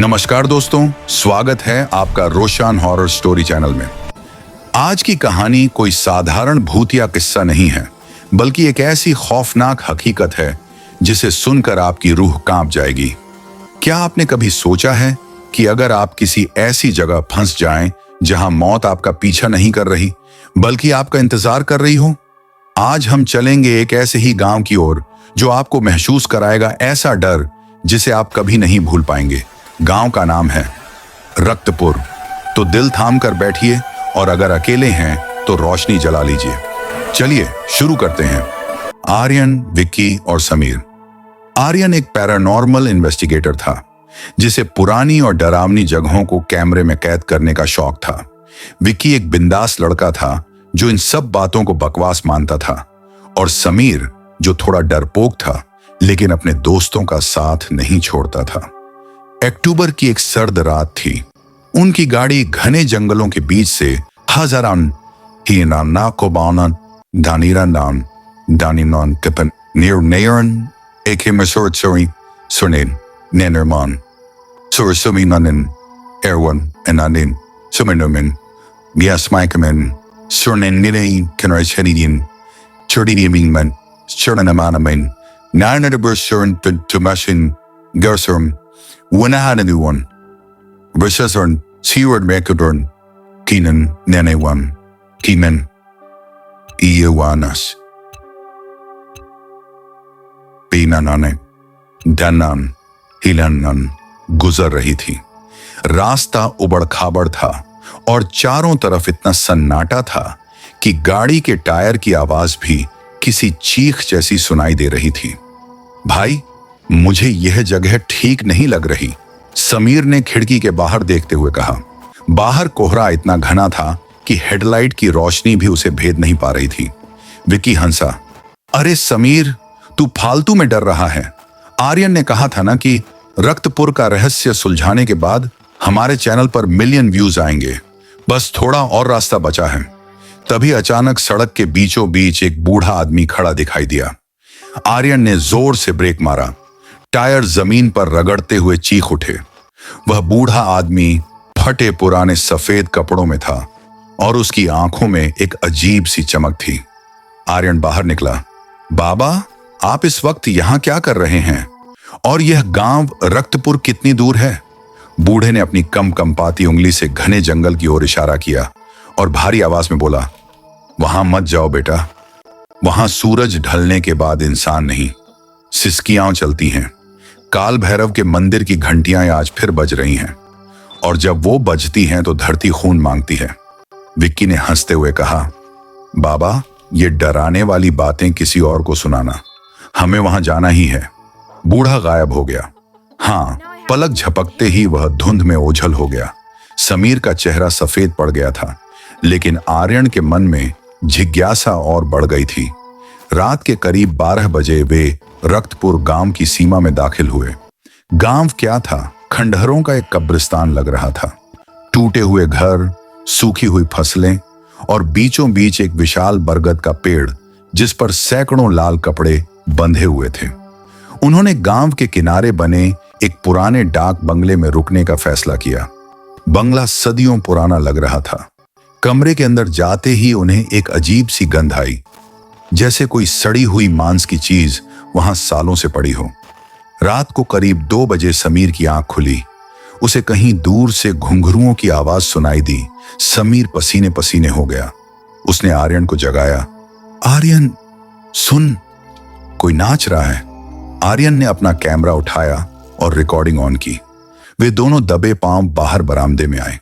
नमस्कार दोस्तों, स्वागत है आपका रोशन हॉरर स्टोरी चैनल में। आज की कहानी कोई साधारण भूतिया किस्सा नहीं है, बल्कि एक ऐसी खौफनाक हकीकत है जिसे सुनकर आपकी रूह कांप जाएगी। क्या आपने कभी सोचा है कि अगर आप किसी ऐसी जगह फंस जाएं जहां मौत आपका पीछा नहीं कर रही बल्कि आपका इंतजार कर रही हो? आज हम चलेंगे एक ऐसे ही गांव की ओर जो आपको महसूस कराएगा ऐसा डर जिसे आप कभी नहीं भूल पाएंगे। गांव का नाम है रक्तपुर। तो दिल थाम कर बैठिए और अगर अकेले हैं तो रोशनी जला लीजिए। चलिए शुरू करते हैं। आर्यन, विक्की और समीर। आर्यन एक पैरानॉर्मल इन्वेस्टिगेटर था जिसे पुरानी और डरावनी जगहों को कैमरे में कैद करने का शौक था। विक्की एक बिंदास लड़का था जो इन सब बातों को बकवास मानता था, और समीर जो थोड़ा डरपोक था लेकिन अपने दोस्तों का साथ नहीं छोड़ता था। अक्टूबर की एक सर्द रात थी। उनकी गाड़ी घने जंगलों के बीच से हजारान ही ना कोबानन दानिरान दानिनन कपन नेरन एक मसोर सोरी सोनेन नेनरमान सोर सुमिनन Irwin एनानिन सुमिनोमिन मियास्माइकमन सोनेन निनेin kenarchenidian chordidiaminman chordanamanamin nanadabursurn tumashin gersurm Wanahanuan, Versasorn, Seward Mekadorn, Keenan, Nenewan, Keeman, Iyawanas, Pinanane, Danan, हिलनन गुजर रही थी। रास्ता उबड़ खाबड़ था और चारों तरफ इतना सन्नाटा था कि गाड़ी के टायर की आवाज भी किसी चीख जैसी सुनाई दे रही थी। भाई, मुझे यह जगह ठीक नहीं लग रही, समीर ने खिड़की के बाहर देखते हुए कहा। बाहर कोहरा इतना घना था कि हेडलाइट की रोशनी भी उसे भेद नहीं पा रही थी। विक्की हंसा। अरे समीर, तू फालतू में डर रहा है। आर्यन ने कहा था ना कि रक्तपुर का रहस्य सुलझाने के बाद हमारे चैनल पर मिलियन व्यूज आएंगे। बस थोड़ा और रास्ता बचा है। तभी अचानक सड़क के बीचों बीच एक बूढ़ा आदमी खड़ा दिखाई दिया। आर्यन ने जोर से ब्रेक मारा। टायर जमीन पर रगड़ते हुए चीख उठे। वह बूढ़ा आदमी फटे पुराने सफेद कपड़ों में था और उसकी आंखों में एक अजीब सी चमक थी। आर्यन बाहर निकला। बाबा, आप इस वक्त यहां क्या कर रहे हैं? और यह गांव रक्तपुर कितनी दूर है? बूढ़े ने अपनी कंपाती उंगली से घने जंगल की ओर इशारा किया और भारी आवाज में बोला, वहां मत जाओ बेटा। वहां सूरज ढलने के बाद इंसान नहीं, सिसकियां चलती हैं। काल भैरव के मंदिर की घंटियां आज फिर बज रही हैं, और जब वो बजती हैं तो धरती खून मांगती है। विक्की ने हंसते हुए कहा, बाबा, ये डराने वाली बातें किसी और को सुनाना, हमें वहां जाना ही है। बूढ़ा गायब हो गया। हाँ, पलक झपकते ही वह धुंध में ओझल हो गया। समीर का चेहरा सफेद पड़ गया था, लेकिन आर्यन के मन में जिज्ञासा और बढ़ गई थी। रात के करीब 12 बजे वे रक्तपुर गांव की सीमा में दाखिल हुए। गांव क्या था, खंडहरों का एक कब्रिस्तान लग रहा था। टूटे हुए घर, सूखी हुई फसलें और बीचों बीच एक विशाल बरगद का पेड़ जिस पर सैकड़ों लाल कपड़े बंधे हुए थे। उन्होंने गांव के किनारे बने एक पुराने डाक बंगले में रुकने का फैसला किया। बंगला सदियों पुराना लग रहा था। कमरे के अंदर जाते ही उन्हें एक अजीब सी गंध आई, जैसे कोई सड़ी हुई मांस की चीज वहां सालों से पड़ी हो। रात को करीब 2 बजे समीर की आंख खुली। उसे कहीं दूर से घुंघरुओं की आवाज सुनाई दी। समीर पसीने पसीने हो गया। उसने आर्यन को जगाया। आर्यन, सुन, कोई नाच रहा है। आर्यन ने अपना कैमरा उठाया और रिकॉर्डिंग ऑन की। वे दोनों दबे पांव बाहर बरामदे में आए।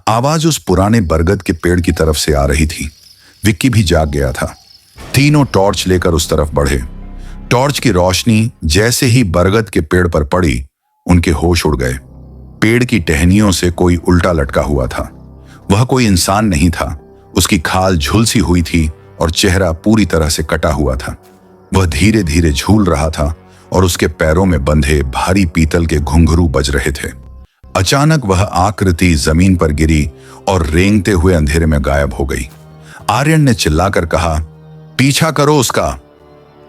आवाज उस पुराने बरगद के पेड़ की तरफ से आ रही थी। विक्की भी जाग गया था। तीनों टॉर्च लेकर उस तरफ बढ़े। टॉर्च की रोशनी जैसे ही बरगद के पेड़ पर पड़ी, उनके होश उड़ गए। पेड़ की टहनियों से कोई उल्टा लटका हुआ था। वह कोई इंसान नहीं था। उसकी खाल झुलसी हुई थी और चेहरा पूरी तरह से कटा हुआ था। वह धीरे धीरे झूल रहा था और उसके पैरों में बंधे भारी पीतल के घुंघरू बज रहे थे। अचानक वह आकृति जमीन पर गिरी और रेंगते हुए अंधेरे में गायब हो गई। आर्यन ने चिल्लाकर कहा, पीछा करो उसका।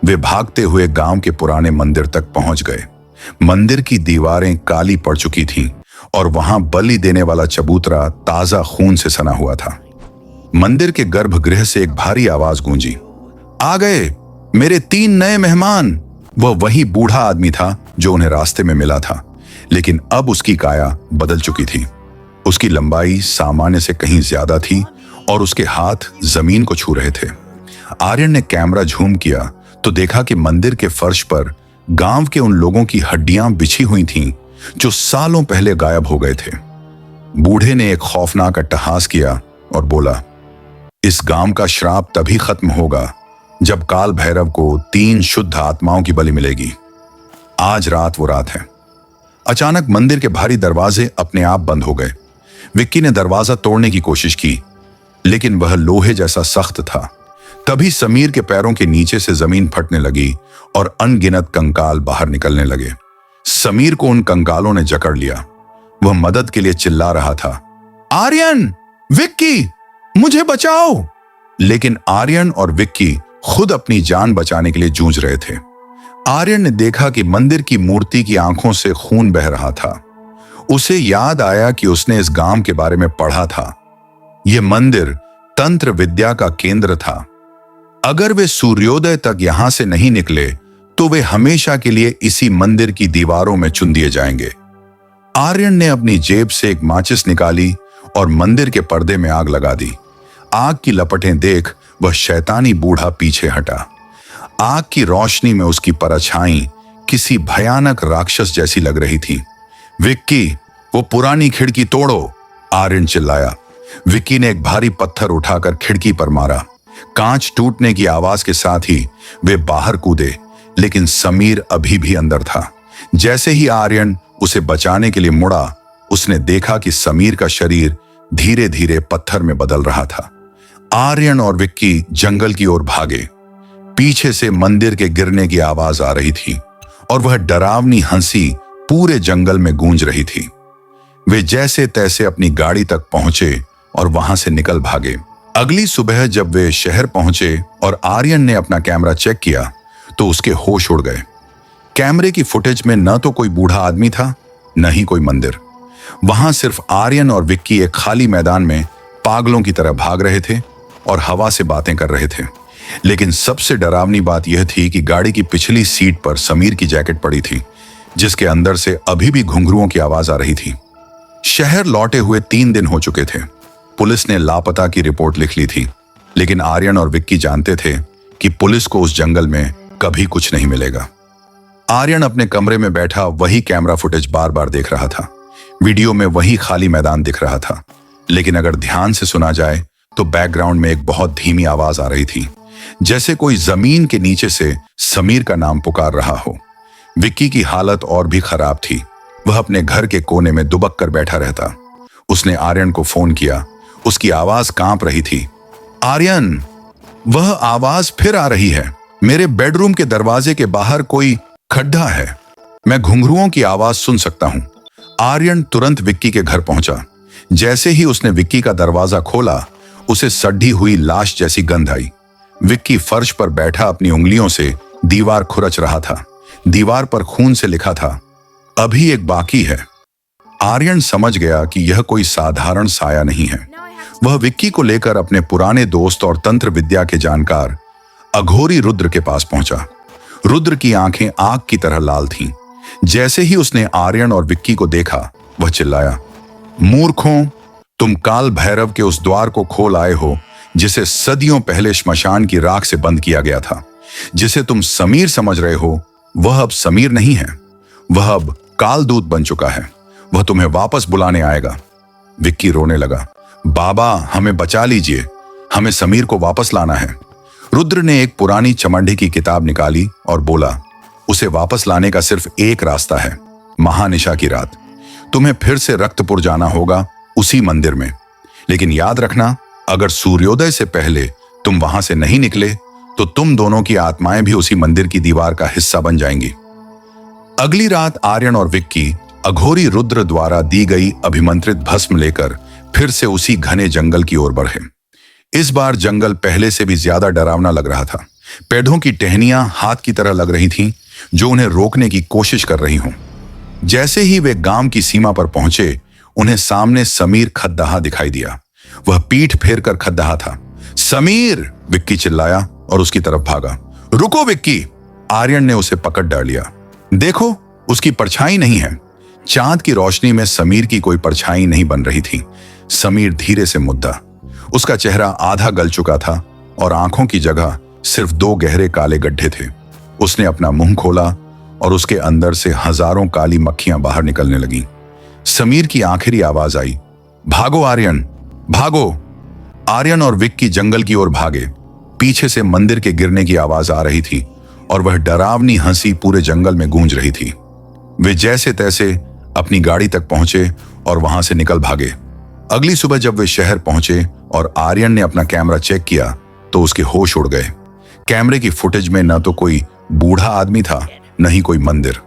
वे भागते हुए गांव के पुराने मंदिर तक पहुंच गए। मंदिर की दीवारें काली पड़ चुकी थीं और वहां बलि देने वाला चबूतरा ताजा खून से सना हुआ था। मंदिर के गर्भगृह से एक भारी आवाज गूंजी, आ गए मेरे 3 नए मेहमान। वह वही बूढ़ा आदमी था जो उन्हें रास्ते में मिला था, लेकिन अब उसकी काया बदल चुकी थी। उसकी लंबाई सामान्य से कहीं ज्यादा थी और उसके हाथ जमीन को छू रहे थे। आर्यन ने कैमरा झूम किया तो देखा कि मंदिर के फर्श पर गांव के उन लोगों की हड्डियां बिछी हुई थीं जो सालों पहले गायब हो गए थे। बूढ़े ने एक खौफनाक अट्टहास किया और बोला, इस गांव का श्राप तभी खत्म होगा जब काल भैरव को 3 शुद्ध आत्माओं की बलि मिलेगी। आज रात वो रात है। अचानक मंदिर के भारी दरवाजे अपने आप बंद हो गए। विक्की ने दरवाजा तोड़ने की कोशिश की, लेकिन वह लोहे जैसा सख्त था। तभी समीर के पैरों के नीचे से जमीन फटने लगी और अनगिनत कंकाल बाहर निकलने लगे। समीर को उन कंकालों ने जकड़ लिया। वह मदद के लिए चिल्ला रहा था, आर्यन, विक्की, मुझे बचाओ। लेकिन आर्यन और विक्की खुद अपनी जान बचाने के लिए जूझ रहे थे। आर्यन ने देखा कि मंदिर की मूर्ति की आंखों से खून बह रहा था। उसे याद आया कि उसने इस गांव के बारे में पढ़ा था। यह मंदिर तंत्र विद्या का केंद्र था। अगर वे सूर्योदय तक यहां से नहीं निकले तो वे हमेशा के लिए इसी मंदिर की दीवारों में चुन दिए जाएंगे। आर्यन ने अपनी जेब से एक माचिस निकाली और मंदिर के पर्दे में आग लगा दी। आग की लपटें देख वह शैतानी बूढ़ा पीछे हटा। आग की रोशनी में उसकी परछाई किसी भयानक राक्षस जैसी लग रही थी। विक्की, वो पुरानी खिड़की तोड़ो, आर्यन चिल्लाया। विक्की ने एक भारी पत्थर उठाकर खिड़की पर मारा। कांच टूटने की आवाज के साथ ही वे बाहर कूदे, लेकिन समीर अभी भी अंदर था। जैसे ही आर्यन उसे बचाने के लिए मुड़ा, उसने देखा कि समीर का शरीर धीरे धीरे पत्थर में बदल रहा था। आर्यन और विक्की जंगल की ओर भागे। पीछे से मंदिर के गिरने की आवाज आ रही थी और वह डरावनी हंसी पूरे जंगल में गूंज रही थी। वे जैसे तैसे अपनी गाड़ी तक पहुंचे और वहां से निकल भागे। अगली सुबह जब वे शहर पहुंचे और आर्यन ने अपना कैमरा चेक किया तो उसके होश उड़ गए। कैमरे की फुटेज में न तो कोई बूढ़ा आदमी था, न ही कोई मंदिर। वहां सिर्फ आर्यन और विक्की एक खाली मैदान में पागलों की तरह भाग रहे थे और हवा से बातें कर रहे थे। लेकिन सबसे डरावनी बात यह थी कि गाड़ी की पिछली सीट पर समीर की जैकेट पड़ी थी, जिसके अंदर से अभी भी घुंघरुओं की आवाज आ रही थी। शहर लौटे हुए 3 दिन हो चुके थे। पुलिस ने लापता की रिपोर्ट लिख ली थी, लेकिन आर्यन और विक्की जानते थे कि पुलिस को उस जंगल में कभी कुछ नहीं मिलेगा। आर्यन अपने कमरे में बैठा वही कैमरा फुटेज बार बार देख रहा था। वीडियो में वही खाली मैदान दिख रहा था, लेकिन अगर ध्यान से सुना जाए तो बैकग्राउंड में एक बहुत धीमी आवाज आ रही थी, जैसे कोई जमीन के नीचे से समीर का नाम पुकार रहा हो। विक्की की हालत और भी खराब थी। वह अपने घर के कोने में दुबक कर बैठा रहता। उसने आर्यन को फोन किया। उसकी आवाज कांप रही थी। आर्यन, वह आवाज फिर आ रही है। मेरे बेडरूम के दरवाजे के बाहर कोई खड्डा है। मैं घुंघरुओं की आवाज सुन सकता हूं। आर्यन तुरंत विक्की के घर पहुंचा। जैसे ही उसने विक्की का दरवाजा खोला, उसे सड़ी हुई लाश जैसी गंध आई। विक्की फर्श पर बैठा अपनी उंगलियों से दीवार खुरच रहा था। दीवार पर खून से लिखा था, अभी एक बाकी है। आर्यन समझ गया कि यह कोई साधारण साया नहीं है। वह विक्की को लेकर अपने पुराने दोस्त और तंत्र विद्या के जानकार अघोरी रुद्र के पास पहुंचा। रुद्र की आंखें आग की तरह लाल थीं। जैसे ही उसने आर्यन और विक्की को देखा, वह चिल्लाया, मूर्खों, तुम काल भैरव के उस द्वार को खोल आए हो जिसे सदियों पहले श्मशान की राख से बंद किया गया था। जिसे तुम समीर समझ रहे हो, वह अब समीर नहीं है। वह अब कालदूत बन चुका है। वह तुम्हें वापस बुलाने आएगा। विक्की रोने लगा, बाबा, हमें बचा लीजिए, हमें समीर को वापस लाना है। रुद्र ने एक पुरानी चमंडी की किताब निकाली और बोला, उसे वापस लाने का सिर्फ एक रास्ता है, महानिशा की रात। तुम्हें फिर से रक्तपुर जाना होगा, उसी मंदिर में। लेकिन याद रखना, अगर सूर्योदय से पहले तुम वहां से नहीं निकले तो तुम दोनों की आत्माएं भी उसी मंदिर की दीवार का हिस्सा बन जाएंगी। अगली रात आर्यन और विक्की अघोरी रुद्र द्वारा दी गई अभिमंत्रित भस्म लेकर फिर से उसी घने जंगल की ओर बढ़े। इस बार जंगल पहले से भी ज्यादा डरावना लग रहा था। पेड़ों की टहनियां हाथ की तरह लग रही थीं, जो उन्हें रोकने की कोशिश कर रही हों। जैसे ही वे गांव की सीमा पर पहुंचे, उन्हें सामने समीर खद्दाहा दिखाई दिया। वह पीठ फेर कर खद्दाहा था। समीर! विक्की चिल्लाया और उसकी तरफ भागा। रुको विक्की! आर्यन ने उसे पकड़ डाल लिया। देखो, उसकी परछाई नहीं है। चांद की रोशनी में समीर की कोई परछाई नहीं बन रही थी। समीर धीरे से मुद्दा। उसका चेहरा आधा गल चुका था और आंखों की जगह सिर्फ 2 गहरे काले गड्ढे थे। उसने अपना मुंह खोला और उसके अंदर से हजारों काली मक्खियां बाहर निकलने लगीं। समीर की आखिरी आवाज आई, भागो आर्यन, भागो! आर्यन और विक्की जंगल की ओर भागे। पीछे से मंदिर के गिरने की आवाज आ रही थी और वह डरावनी हंसी पूरे जंगल में गूंज रही थी। वे जैसे तैसे अपनी गाड़ी तक पहुंचे और वहां से निकल भागे। अगली सुबह जब वे शहर पहुंचे और आर्यन ने अपना कैमरा चेक किया तो उसके होश उड़ गए। कैमरे की फुटेज में न तो कोई बूढ़ा आदमी था, न ही कोई मंदिर।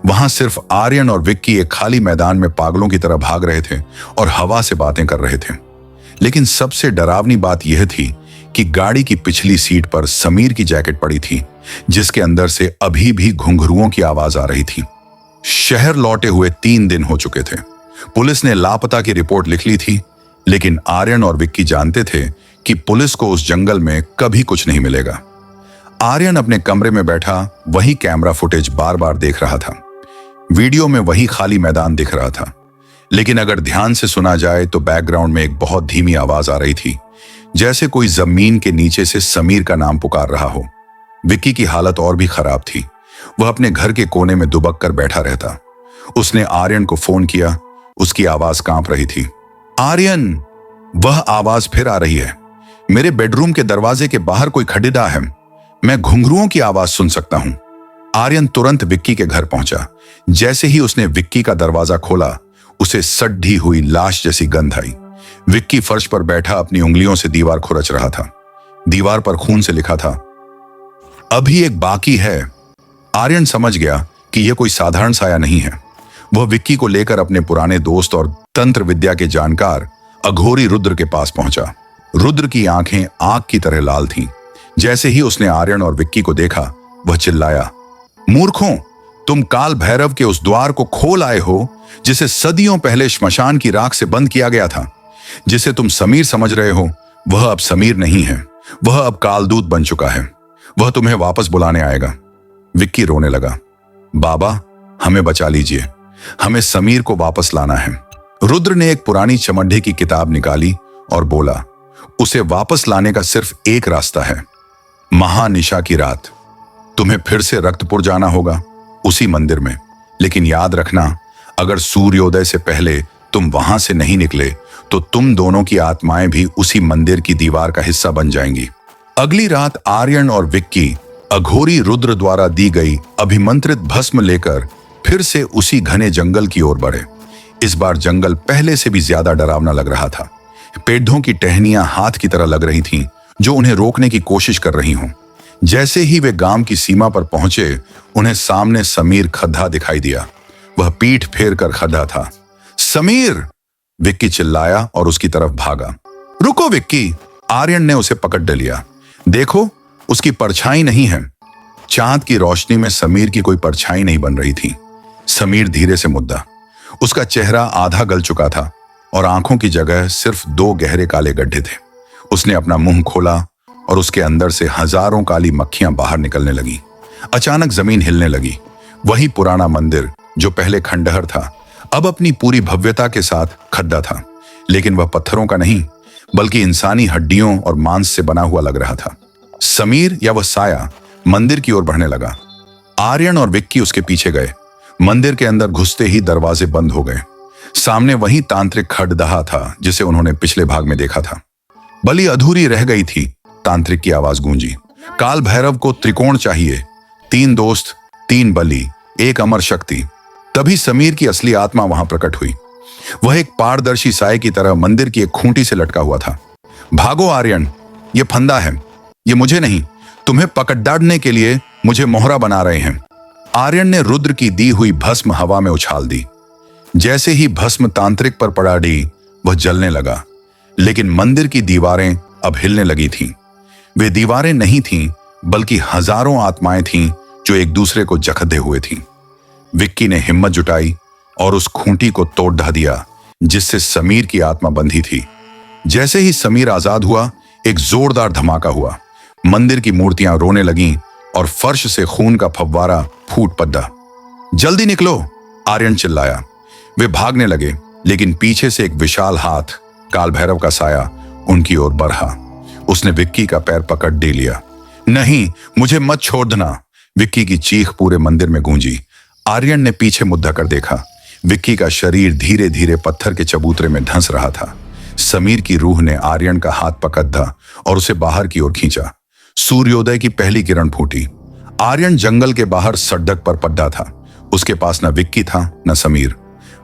वहां सिर्फ आर्यन और विक्की एक खाली मैदान में पागलों की तरह भाग रहे थे और हवा से बातें कर रहे थे। लेकिन सबसे डरावनी बात यह थी कि गाड़ी की पिछली सीट पर समीर की जैकेट पड़ी थी, जिसके अंदर से अभी भी घुंघरुओं की आवाज आ रही थी। शहर लौटे हुए 3 दिन हो चुके थे। पुलिस ने लापता की रिपोर्ट लिख ली थी, लेकिन आर्यन और विक्की जानते थे कि पुलिस को उस जंगल में कभी कुछ नहीं मिलेगा। आर्यन अपने कमरे में बैठा वही कैमरा फुटेज बार बार देख रहा था। वीडियो में वही खाली मैदान दिख रहा था, लेकिन अगर ध्यान से सुना जाए तो बैकग्राउंड में एक बहुत धीमी आवाज आ रही थी, जैसे कोई जमीन के नीचे से समीर का नाम पुकार रहा हो। विक्की की हालत और भी खराब थी। वह अपने घर के कोने में दुबक कर बैठा रहता। उसने आर्यन को फोन किया। उसकी आवाज कांप रही थी। आर्यन! वह आवाज फिर आ रही है। मेरे बेडरूम के दरवाजे के बाहर कोई खड़ेदा है। मैं घुंघरुओं की आवाज सुन सकता हूं। आर्यन तुरंत विक्की के घर पहुंचा। जैसे ही उसने विक्की का दरवाजा खोला, उसे सड़ी हुई लाश जैसी गंध आई। विक्की फर्श पर बैठा अपनी उंगलियों से दीवार खुरच रहा था। दीवार पर खून से लिखा था, अभी एक बाकी है। आर्यन समझ गया कि यह कोई साधारण साया नहीं है। वह विक्की को लेकर अपने पुराने दोस्त और तंत्र विद्या के जानकार अघोरी रुद्र के पास पहुंचा। रुद्र की आंखें आग की तरह लाल थीं। जैसे ही उसने आर्यन और विक्की को देखा, वह चिल्लाया, मूर्खों! तुम काल भैरव के उस द्वार को खोल आए हो जिसे सदियों पहले श्मशान की राख से बंद किया गया था। जिसे तुम समीर समझ रहे हो, वह अब समीर नहीं है। वह अब कालदूत बन चुका है। वह तुम्हें वापस बुलाने आएगा। विक्की रोने लगा। बाबा, हमें बचा लीजिए। हमें समीर को वापस लाना है। रुद्र ने एक पुरानी चमड्ढे की किताब निकाली और बोला, उसे वापस लाने का सिर्फ एक रास्ता है, महानिशा की रात। तुम्हें फिर से रक्तपुर जाना होगा, उसी मंदिर में। लेकिन याद रखना, अगर सूर्योदय से पहले तुम वहां से नहीं निकले तो तुम दोनों की आत्माएं भी उसी मंदिर की दीवार का हिस्सा बन जाएंगी। अगली रात आर्यन और विक्की अघोरी रुद्र द्वारा दी गई अभिमंत्रित भस्म लेकर फिर से उसी घने जंगल की ओर बढ़े। इस बार जंगल पहले से भी ज्यादा डरावना लग रहा था। पेड़ों की टहनियां हाथ की तरह लग रही थीं, जो उन्हें रोकने की कोशिश कर रही हों। जैसे ही वे गांव की सीमा पर पहुंचे, उन्हें सामने समीर खद्दा दिखाई दिया। वह पीठ फेर कर खड़ा था। समीर! विक्की चिल्लाया और उसकी तरफ भागा। रुको विक्की! आर्यन ने उसे पकड़ लिया। देखो, उसकी परछाई नहीं है। चांद की रोशनी में समीर की कोई परछाई नहीं बन रही थी। समीर धीरे से मुद्दा। उसका चेहरा आधा गल चुका था और आंखों की जगह सिर्फ 2 गहरे काले गड्ढे थे। उसने अपना मुंह खोला और उसके अंदर से हजारों काली मक्खियां बाहर निकलने लगी। अचानक जमीन हिलने लगी। वही पुराना मंदिर जो पहले खंडहर था, अब अपनी पूरी भव्यता के साथ खड्डा था। लेकिन वह पत्थरों का नहीं, बल्कि इंसानी हड्डियों और मांस से बना हुआ लग रहा था। समीर या वह साया मंदिर की ओर बढ़ने लगा। आर्यन और विक्की उसके पीछे गए। मंदिर के अंदर घुसते ही दरवाजे बंद हो गए। सामने वही तांत्रिक खड़दहा था जिसे उन्होंने पिछले भाग में देखा था। बलि अधूरी रह गई थी, तांत्रिक की आवाज गूंजी। काल भैरव को त्रिकोण चाहिए, 3 दोस्त, 3 बलि, 1 अमर शक्ति। तभी समीर की असली आत्मा वहां प्रकट हुई। वह एक पारदर्शी साए की तरह मंदिर की एक खूंटी से लटका हुआ था। भागो आर्यन, ये फंदा है, ये मुझे नहीं, तुम्हें पकड़ने के लिए मुझे मोहरा बना रहे हैं। आर्यन ने रुद्र की दी हुई भस्म हवा में उछाल दी। जैसे ही भस्म तांत्रिक पर पड़ा डी, वह जलने लगा। लेकिन मंदिर की दीवारें अब हिलने लगी थीं। वे दीवारें नहीं थीं, बल्कि हजारों आत्माएं थीं जो एक दूसरे को जकड़े हुए थीं। विक्की ने हिम्मत जुटाई और उस खूंटी को तोड़ ढा दिया जिससे समीर की आत्मा बंधी थी। जैसे ही समीर आजाद हुआ, एक जोरदार धमाका हुआ। मंदिर की मूर्तियां रोने लगीं और फर्श से खून का फव्वारा फूट पड़ा। जल्दी निकलो, आर्यन चिल्लाया। वे भागने लगे, लेकिन पीछे से एक विशाल हाथ, काल भैरव का साया, उनकी ओर बढ़ा। उसने विक्की का पैर पकड़ दे लिया। नहीं, मुझे मत छोड़ देना, विक्की की चीख पूरे मंदिर में गूंजी। आर्यन ने पीछे मुद्दा कर देखा। विक्की का शरीर धीरे धीरे पत्थर के चबूतरे में धंस रहा था। समीर की रूह ने आर्यन का हाथ पकड़ा और उसे बाहर की ओर खींचा। सूर्योदय की पहली किरण फूटी। आर्यन जंगल के बाहर सड़क पर पड़ा था। उसके पास न विक्की था न समीर।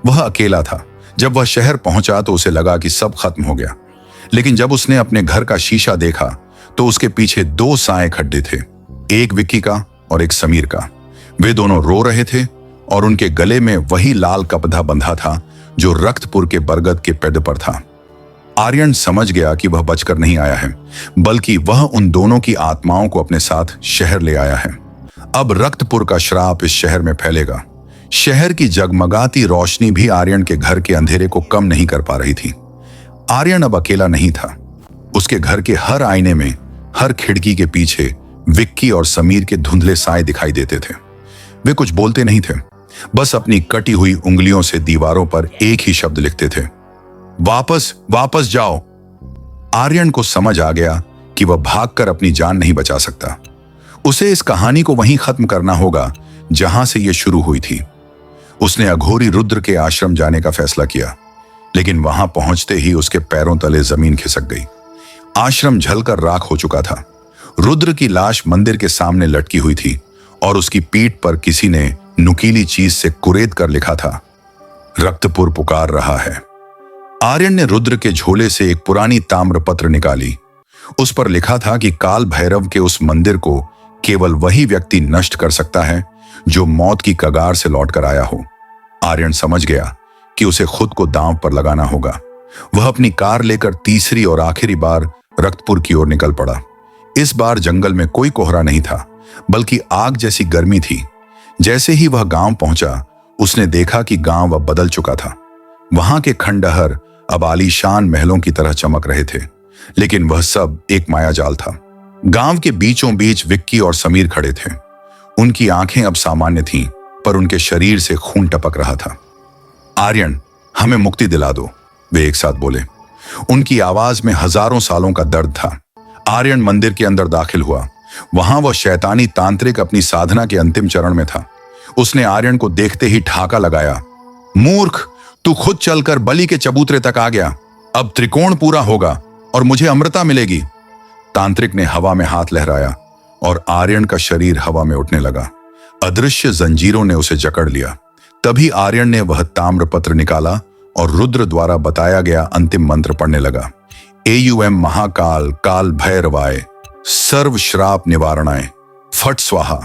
वह अकेला था। जब वह शहर पहुंचा तो उसे लगा कि सब खत्म हो गया, लेकिन जब उसने अपने घर का शीशा देखा तो उसके पीछे दो साए खड्डे थे, एक विक्की का और एक समीर का। वे दोनों रो रहे थे और उनके गले में वही लाल कपड़ा बंधा था जो रक्तपुर के बरगद के पेड़ पर था। आर्यन समझ गया कि वह बचकर नहीं आया है, बल्कि वह उन दोनों की आत्माओं को अपने साथ शहर ले आया है। अब रक्तपुर का श्राप इस शहर में फैलेगा। शहर की जगमगाती रोशनी भी आर्यन के घर के अंधेरे को कम नहीं कर पा रही थी। आर्यन अब अकेला नहीं था। उसके घर के हर आईने में, हर खिड़की के पीछे विक्की और समीर के धुंधले साए दिखाई देते थे। वे कुछ बोलते नहीं थे, बस अपनी कटी हुई उंगलियों से दीवारों पर एक ही शब्द लिखते थे, वापस वापस जाओ। आर्यन को समझ आ गया कि वह भागकर अपनी जान नहीं बचा सकता। उसे इस कहानी को वहीं खत्म करना होगा जहां से यह शुरू हुई थी। उसने अघोरी रुद्र के आश्रम जाने का फैसला किया, लेकिन वहां पहुंचते ही उसके पैरों तले जमीन खिसक गई। आश्रम जलकर राख हो चुका था। रुद्र की लाश मंदिर के सामने लटकी हुई थी और उसकी पीठ पर किसी ने नुकीली चीज से कुरेद कर लिखा था, रक्तपुर पुकार रहा है। आर्यन ने रुद्र के झोले से एक पुरानी ताम्रपत्र निकाली। उस पर लिखा था कि काल भैरव के उस मंदिर को केवल वही व्यक्ति नष्ट कर सकता है जो मौत की कगार से लौटकर आया हो। आर्यन समझ गया कि उसे खुद को दांव पर लगाना होगा। वह अपनी कार लेकर तीसरी और आखिरी बार रक्तपुर की ओर निकल पड़ा। इस बार जंगल में कोई कोहरा नहीं था, बल्कि आग जैसी गर्मी थी। जैसे ही वह गांव पहुंचा, उसने देखा कि गांव अब बदल चुका था। वहां के खंडहर अब आलीशान महलों की तरह चमक रहे थे, लेकिन वह सब एक मायाजाल था। गांव के बीचों बीच विक्की और समीर खड़े थे। उनकी आंखें अब सामान्य थीं, पर उनके शरीर से खून टपक रहा था। आर्यन, हमें मुक्ति दिला दो, वे एक साथ बोले। उनकी आवाज में हजारों सालों का दर्द था। आर्यन मंदिर के अंदर दाखिल हुआ। वहां वह शैतानी तांत्रिक अपनी साधना के अंतिम चरण में था। उसने आर्यन को देखते ही ठाका लगाया, मूर्ख, तू खुद चलकर बलि के चबूतरे तक आ गया। अब त्रिकोण पूरा होगा और मुझे अमृता मिलेगी। तांत्रिक ने हवा में हाथ लहराया और आर्यन का शरीर हवा में उठने लगा। अदृश्य जंजीरों ने उसे जकड़ लिया। तभी आर्यन ने वह ताम्रपत्र निकाला और रुद्र द्वारा बताया गया अंतिम मंत्र पढ़ने लगा। एयुएम महाकाल काल भैरवाय सर्व श्राप निवारणाय फट स्वाहा।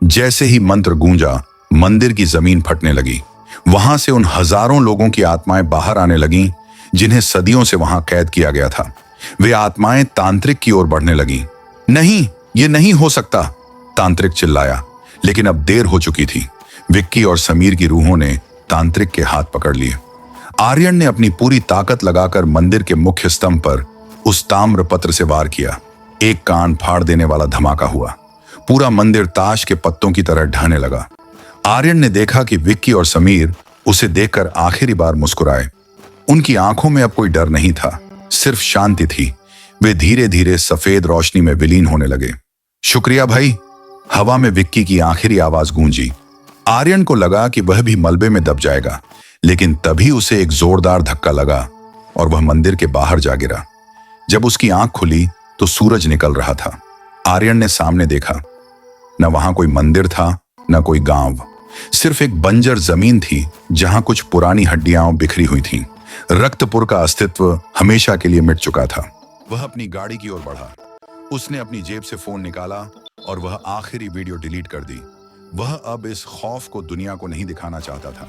जैसे ही मंत्र गूंजा, मंदिर की जमीन फटने लगी। वहां से उन हजारों लोगों की आत्माएं बाहर आने लगीं जिन्हें सदियों से वहां कैद किया गया था। वे आत्माएं तांत्रिक की ओर बढ़ने लगीं। नहीं, ये नहीं हो सकता, तांत्रिक चिल्लाया, लेकिन अब देर हो चुकी थी। विक्की और समीर की रूहों ने तांत्रिक के हाथ पकड़ लिए। आर्यन ने अपनी पूरी ताकत लगाकर मंदिर के मुख्य स्तंभ पर उस ताम्रपत्र से वार किया। एक कान फाड़ देने वाला धमाका हुआ। पूरा मंदिर ताश के पत्तों की तरह ढहने लगा। आर्यन ने देखा कि विक्की और समीर उसे देखकर आखिरी बार मुस्कुराए। उनकी आंखों में अब कोई डर नहीं था, सिर्फ शांति थी। वे धीरे धीरे सफेद रोशनी में विलीन होने लगे। शुक्रिया भाई, हवा में विक्की की आखिरी आवाज गूंजी। आर्यन को लगा कि वह भी मलबे में दब जाएगा, लेकिन तभी उसे एक जोरदार धक्का लगा और वह मंदिर के बाहर जा गिरा। जब उसकी आंख खुली तो सूरज निकल रहा था। आर्यन ने सामने देखा। न वहां कोई मंदिर था, न कोई गांव, सिर्फ एक बंजर जमीन थी जहां कुछ पुरानी हड्डियां बिखरी हुई थीं। रक्तपुर का अस्तित्व हमेशा के लिए मिट चुका था। वह अपनी गाड़ी की ओर बढ़ा। उसने अपनी जेब से फोन निकाला और वह आखिरी वीडियो डिलीट कर दी। वह अब इस खौफ को दुनिया को नहीं दिखाना चाहता था।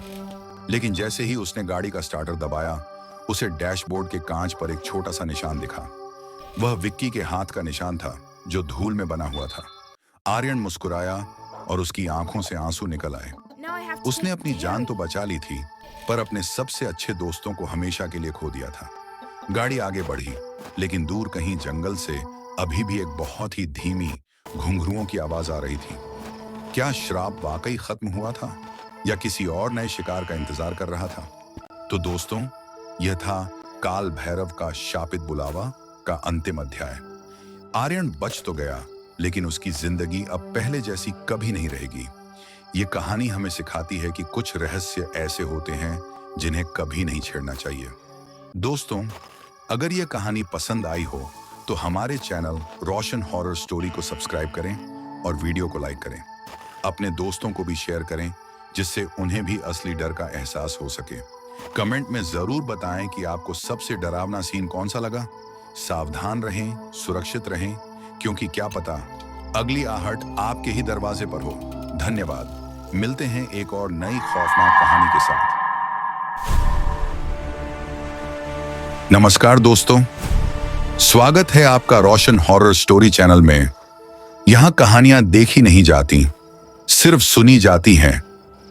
लेकिन जैसे ही उसने गाड़ी का स्टार्टर दबाया, उसे डैशबोर्ड के कांच पर एक छोटा सा निशान दिखा। वह विक्की के हाथ का निशान था जो धूल में बना हुआ था। आर्यन मुस्कुराया और उसकी आंखों से आंसू निकल आए। उसने अपनी जान तो बचा ली थी, पर अपने सबसे अच्छे दोस्तों को हमेशा के लिए खो दिया था। गाड़ी आगे बढ़ी, लेकिन दूर कहीं जंगल से अभी भी एक बहुत ही धीमी घुंघरुओं की आवाज आ रही थी। क्या श्राप वाकई खत्म हुआ था या किसी और नए शिकार का इंतजार कर रहा था? तो दोस्तों, यह था काल भैरव का शापित बुलावा का अंतिम अध्याय। आर्यन बच तो गया, लेकिन उसकी जिंदगी अब पहले जैसी कभी नहीं रहेगी। ये कहानी हमें सिखाती है कि कुछ रहस्य ऐसे होते हैं जिन्हें कभी नहीं छेड़ना चाहिए। दोस्तों, अगर यह कहानी पसंद आई हो तो हमारे चैनल रोशन हॉरर स्टोरी को सब्सक्राइब करें और वीडियो को लाइक करें। अपने दोस्तों को भी शेयर करें, जिससे उन्हें भी असली डर का एहसास हो सके। कमेंट में जरूर बताएं कि आपको सबसे डरावना सीन कौन सा लगा। सावधान रहें, सुरक्षित रहें, क्योंकि क्या पता अगली आहट आपके ही दरवाजे पर हो। धन्यवाद। मिलते हैं एक और नई खौफनाक कहानी के साथ। नमस्कार दोस्तों, स्वागत है आपका रोशन हॉरर स्टोरी चैनल में। यहां कहानियां देखी नहीं जाती, सिर्फ सुनी जाती हैं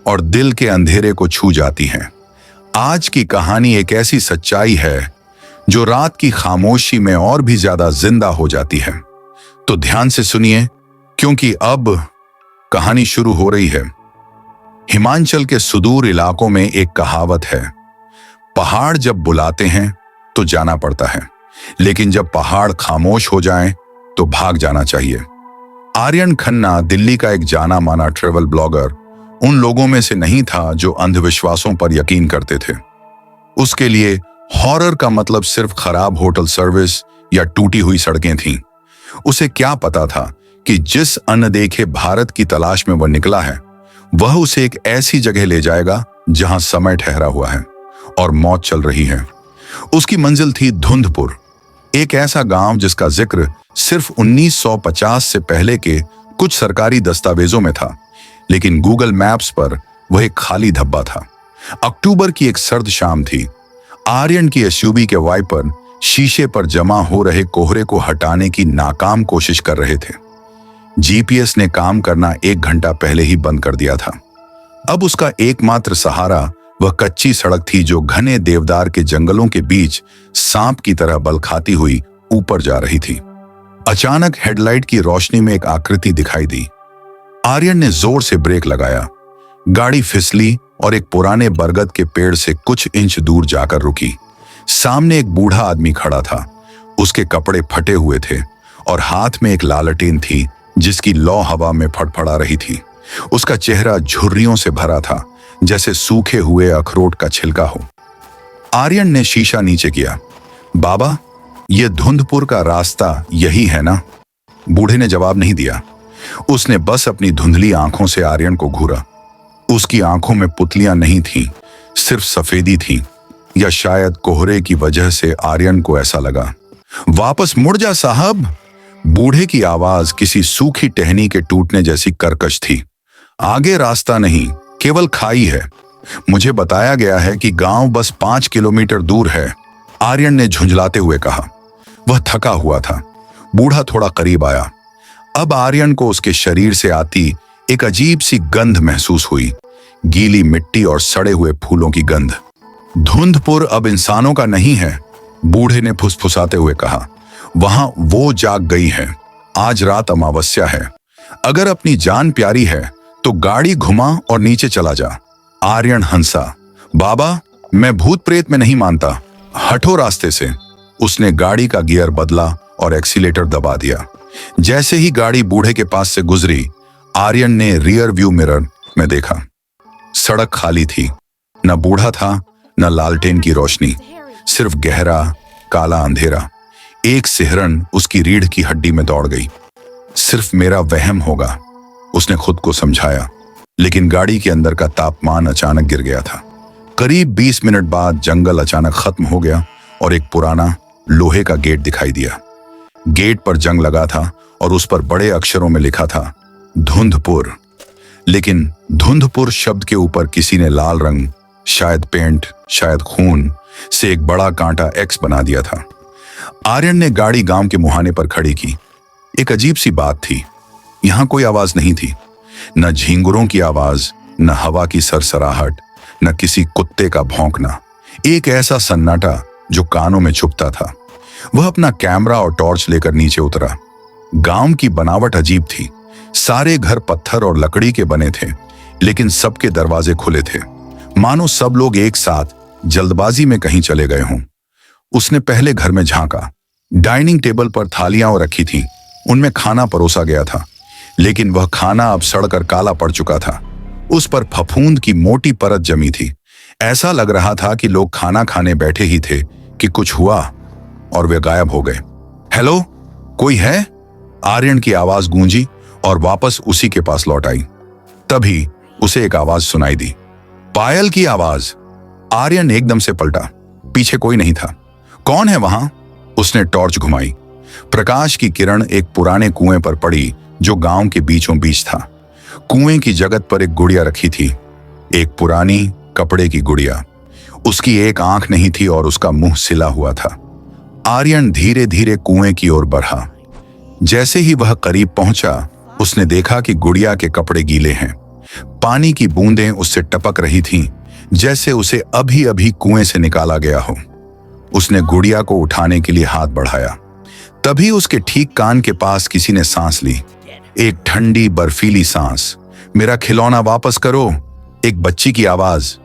और दिल के अंधेरे को छू जाती हैं। आज की कहानी एक ऐसी सच्चाई है जो रात की खामोशी में और भी ज्यादा जिंदा हो जाती है। तो ध्यान से सुनिए, क्योंकि अब कहानी शुरू हो रही है। हिमाचल के सुदूर इलाकों में एक कहावत है, पहाड़ जब बुलाते हैं तो जाना पड़ता है, लेकिन जब पहाड़ खामोश हो जाएं तो भाग जाना चाहिए। आर्यन खन्ना दिल्ली का एक जाना माना ट्रैवल ब्लॉगर उन लोगों में से नहीं था जो अंधविश्वासों पर यकीन करते थे। उसके लिए हॉरर का मतलब सिर्फ खराब होटल सर्विस या टूटी हुई सड़कें थीं। उसे क्या पता था कि जिस अनदेखे भारत की तलाश में वह निकला है, वह उसे एक ऐसी जगह ले जाएगा जहां समय ठहरा हुआ है और मौत चल रही है। उसकी मंजिल थी धुंधपुर, एक ऐसा गांव जिसका जिक्र सिर्फ 1950 से पहले के कुछ सरकारी दस्तावेजों में था, लेकिन गूगल मैप्स पर वह एक खाली धब्बा था। अक्टूबर की एक सर्द शाम थी। आर्यन की एसयूवी के वाइपर शीशे पर जमा हो रहे कोहरे को हटाने की नाकाम कोशिश कर रहे थे। जीपीएस ने काम करना 1 घंटा पहले ही बंद कर दिया था। अब उसका एकमात्र सहारा वह कच्ची सड़क थी जो घने देवदार के जंगलों के बीच सांप की तरह बल खाती हुई ऊपर जा रही थी। अचानक हेडलाइट की रोशनी में एक आकृति दिखाई दी। आर्यन ने जोर से ब्रेक लगाया। गाड़ी फिसली और एक पुराने बरगद के पेड़ से कुछ इंच दूर जाकर रुकी। सामने एक बूढ़ा आदमी खड़ा था। उसके कपड़े फटे हुए थे और हाथ में एक लालटेन थी जिसकी लौ हवा में फड़फड़ा रही थी। उसका चेहरा झुर्रियों से भरा था, जैसे सूखे हुए अखरोट का छिलका हो। आर्यन ने शीशा नीचे किया। बाबा, ये धुंधपुर का रास्ता यही है ना? बूढ़े ने जवाब नहीं दिया। उसने बस अपनी धुंधली आंखों से आर्यन को घूरा। उसकी आंखों में पुतलियां नहीं थीं, सिर्फ सफेदी थी, या शायद कोहरे की वजह से आर्यन को ऐसा लगा। वापस मुड़ जा साहब। बूढ़े की आवाज किसी सूखी टहनी के टूटने जैसी कर्कश थी। आगे रास्ता नहीं, केवल खाई है। मुझे बताया गया है कि गांव बस 5 किलोमीटर दूर है, आर्यन ने झुंझलाते हुए कहा। वह थका हुआ था। बूढ़ा थोड़ा करीब आया। अब आर्यन को उसके शरीर से आती एक अजीब सी गंध महसूस हुई, गीली मिट्टी और सड़े हुए फूलों की गंध। धुंधपुर अब इंसानों का नहीं है, बूढ़े ने फुसफुसाते हुए कहा। वहां वो जाग गई है। आज रात अमावस्या है। अगर अपनी जान प्यारी है तो गाड़ी घुमा और नीचे चला जा। आर्यन हंसा। बाबा, मैं भूत प्रेत में नहीं मानता, हटो रास्ते से। उसने गाड़ी का गियर बदला और एक्सीलेटर दबा दिया। जैसे ही गाड़ी बूढ़े के पास से गुजरी, आर्यन ने रियर व्यू मिरर में देखा। सड़क खाली थी। न बूढ़ा था, न लालटेन की रोशनी, सिर्फ गहरा काला अंधेरा। एक सिहरन उसकी रीढ़ की हड्डी में दौड़ गई। सिर्फ मेरा वहम होगा, उसने खुद को समझाया। लेकिन गाड़ी के अंदर का तापमान अचानक गिर गया था। करीब 20 मिनट बाद जंगल अचानक खत्म हो गया और एक पुराना लोहे का गेट दिखाई दिया। गेट पर जंग लगा था और उस पर बड़े अक्षरों में लिखा था धुंधपुर। लेकिन धुंधपुर शब्द के ऊपर किसी ने लाल रंग, शायद पेंट, शायद खून से एक बड़ा कांटा एक्स बना दिया था। आर्यन ने गाड़ी गांव के मुहाने पर खड़ी की। एक अजीब सी बात थी, यहां कोई आवाज नहीं थी, न झींगुरों की आवाज, न हवा की सरसराहट, न किसी कुत्ते का भौंकना। एक ऐसा सन्नाटा जो कानों में चुभता था। वह अपना कैमरा और टॉर्च लेकर नीचे उतरा। गांव की बनावट अजीब थी। सारे घर पत्थर और लकड़ी के बने थे, लेकिन सबके दरवाजे खुले थे, मानो सब लोग एक साथ जल्दबाजी में कहीं चले गए हों। उसने पहले घर में झांका। डाइनिंग टेबल पर थालियां रखी थीं, उनमें खाना परोसा गया था, लेकिन वह खाना अब सड़कर काला पड़ चुका था। उस पर फफूंद की मोटी परत जमी थी। ऐसा लग रहा था कि लोग खाना खाने बैठे ही थे कि कुछ हुआ और वे गायब हो गए। हेलो, कोई है? आर्यन की आवाज गूंजी और वापस उसी के पास लौट आई। तभी उसे एक आवाज सुनाई दी, पायल की आवाज। आर्यन एकदम से पलटा। पीछे कोई नहीं था। कौन है वहां? उसने टॉर्च घुमाई। प्रकाश की किरण एक पुराने कुएं पर पड़ी जो गांव के बीचों बीच था। कुएं की जगत पर एक गुड़िया रखी थी, एक पुरानी कपड़े की गुड़िया। उसकी एक आंख नहीं थी और उसका मुंह सिला हुआ था। आर्यन धीरे धीरे कुएं की ओर बढ़ा। जैसे ही वह करीब पहुंचा, उसने देखा कि गुड़िया के कपड़े गीले हैं। पानी की बूंदें उससे टपक रही थीं, जैसे उसे अभी अभी कुएं से निकाला गया हो। उसने गुड़िया को उठाने के लिए हाथ बढ़ाया। तभी उसके ठीक कान के पास किसी ने सांस ली, एक ठंडी बर्फीली सांस। मेरा खिलौना वापस करो, एक बच्ची की आवाज।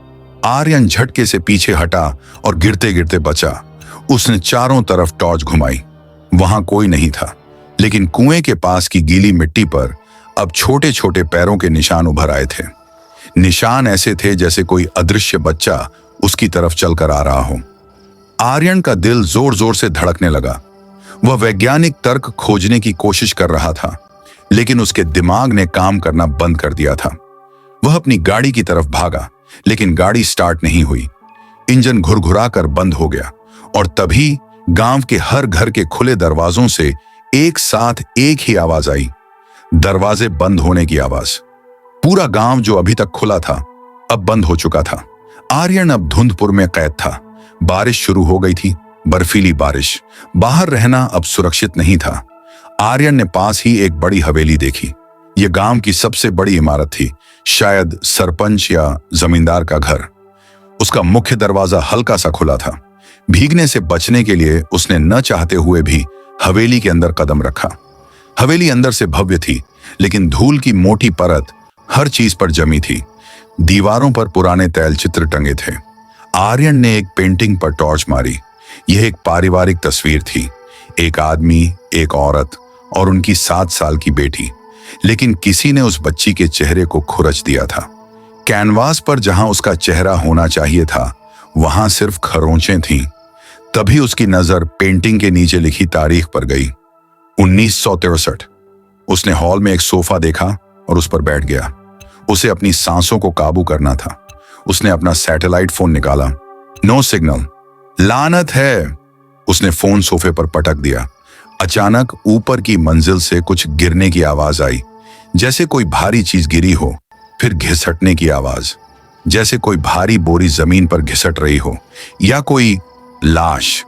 आर्यन झटके से पीछे हटा और गिरते गिरते बचा। उसने चारों तरफ टॉर्च घुमाई। वहां कोई नहीं था, लेकिन कुएं के पास की गीली मिट्टी पर अब छोटे छोटे पैरों के निशान उभर आए थे। निशान ऐसे थे जैसे कोई अदृश्य बच्चा उसकी तरफ चलकर आ रहा हो। आर्यन का दिल जोर जोर से धड़कने लगा। वह वैज्ञानिक तर्क खोजने की कोशिश कर रहा था, लेकिन उसके दिमाग ने काम करना बंद कर दिया था। वह अपनी गाड़ी की तरफ भागा, लेकिन गाड़ी स्टार्ट नहीं हुई। इंजन घुरघुराकर बंद हो गया और तभी गांव के हर घर के खुले दरवाजों से एक साथ एक ही आवाज आई, दरवाजे बंद होने की आवाज। पूरा गांव जो अभी तक खुला था अब बंद हो चुका था। आर्यन अब धुंधपुर में कैद था। बारिश शुरू हो गई थी, बर्फीली बारिश। बाहर रहना अब सुरक्षित नहीं था। आर्यन ने पास ही एक बड़ी हवेली देखी। यह गांव की सबसे बड़ी इमारत थी, शायद सरपंच या जमींदार का घर। उसका मुख्य दरवाजा हल्का सा खुला था। भीगने से बचने के लिए उसने न चाहते हुए भी हवेली के अंदर कदम रखा। हवेली अंदर से भव्य थी, लेकिन धूल की मोटी परत हर चीज पर जमी थी। दीवारों पर पुराने तैलचित्र टंगे थे। आर्यन ने एक पेंटिंग पर टॉर्च मारी। यह एक पारिवारिक तस्वीर थी, एक आदमी, एक औरत और उनकी 7 साल की बेटी। लेकिन किसी ने उस बच्ची के चेहरे को खुरच दिया था। कैनवास पर जहां उसका चेहरा होना चाहिए था, वहां सिर्फ खरोंचें थीं। तभी उसकी नजर पेंटिंग के नीचे लिखी तारीख पर गई, 1963। उसने हॉल में एक सोफा देखा और उस पर बैठ गया। उसे अपनी सांसों को काबू करना था। उसने अपना सैटेलाइट फोन निकाला। No signal. लानत है। उसने फोन सोफे पर पटक दिया। अचानक ऊपर की मंजिल से कुछ गिरने की आवाज आई, जैसे कोई भारी चीज गिरी हो। फिर घिसटने की आवाज, जैसे कोई भारी बोरी जमीन पर घिसट रही हो या कोई लाश।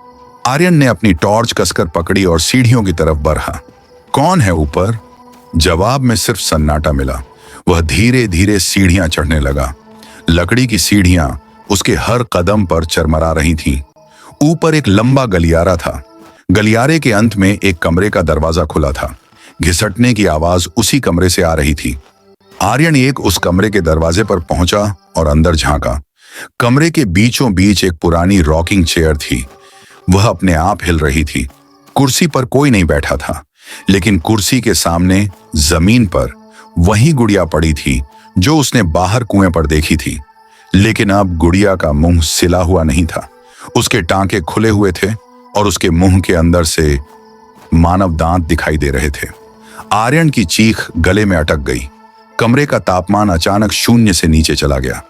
आर्यन ने अपनी टॉर्च कसकर पकड़ी और सीढ़ियों की तरफ बढ़ा। कौन है ऊपर? जवाब में सिर्फ सन्नाटा मिला। वह धीरे धीरे सीढ़ियां चढ़ने लगा। लकड़ी की सीढ़ियां उसके हर कदम पर चरमरा रही थीं। ऊपर एक लंबा गलियारा था। गलियारे के अंत में एक कमरे का दरवाजा खुला था। घिसटने की आवाज उसी कमरे से आ रही थी। आर्यन एक उस कमरे के दरवाजे पर पहुंचा और अंदर झांका। कमरे के बीचों बीच एक पुरानी रॉकिंग चेयर थी। वह अपने आप हिल रही थी। कुर्सी पर कोई नहीं बैठा था, लेकिन कुर्सी के सामने जमीन पर वही गुड़िया पड़ी थी जो उसने बाहर कुएं पर देखी थी। लेकिन अब गुड़िया का मुंह सिला हुआ नहीं था। उसके टांके खुले हुए थे और उसके मुंह के अंदर से मानव दांत दिखाई दे रहे थे। आर्यन की चीख गले में अटक गई। कमरे का तापमान अचानक शून्य से नीचे चला गया।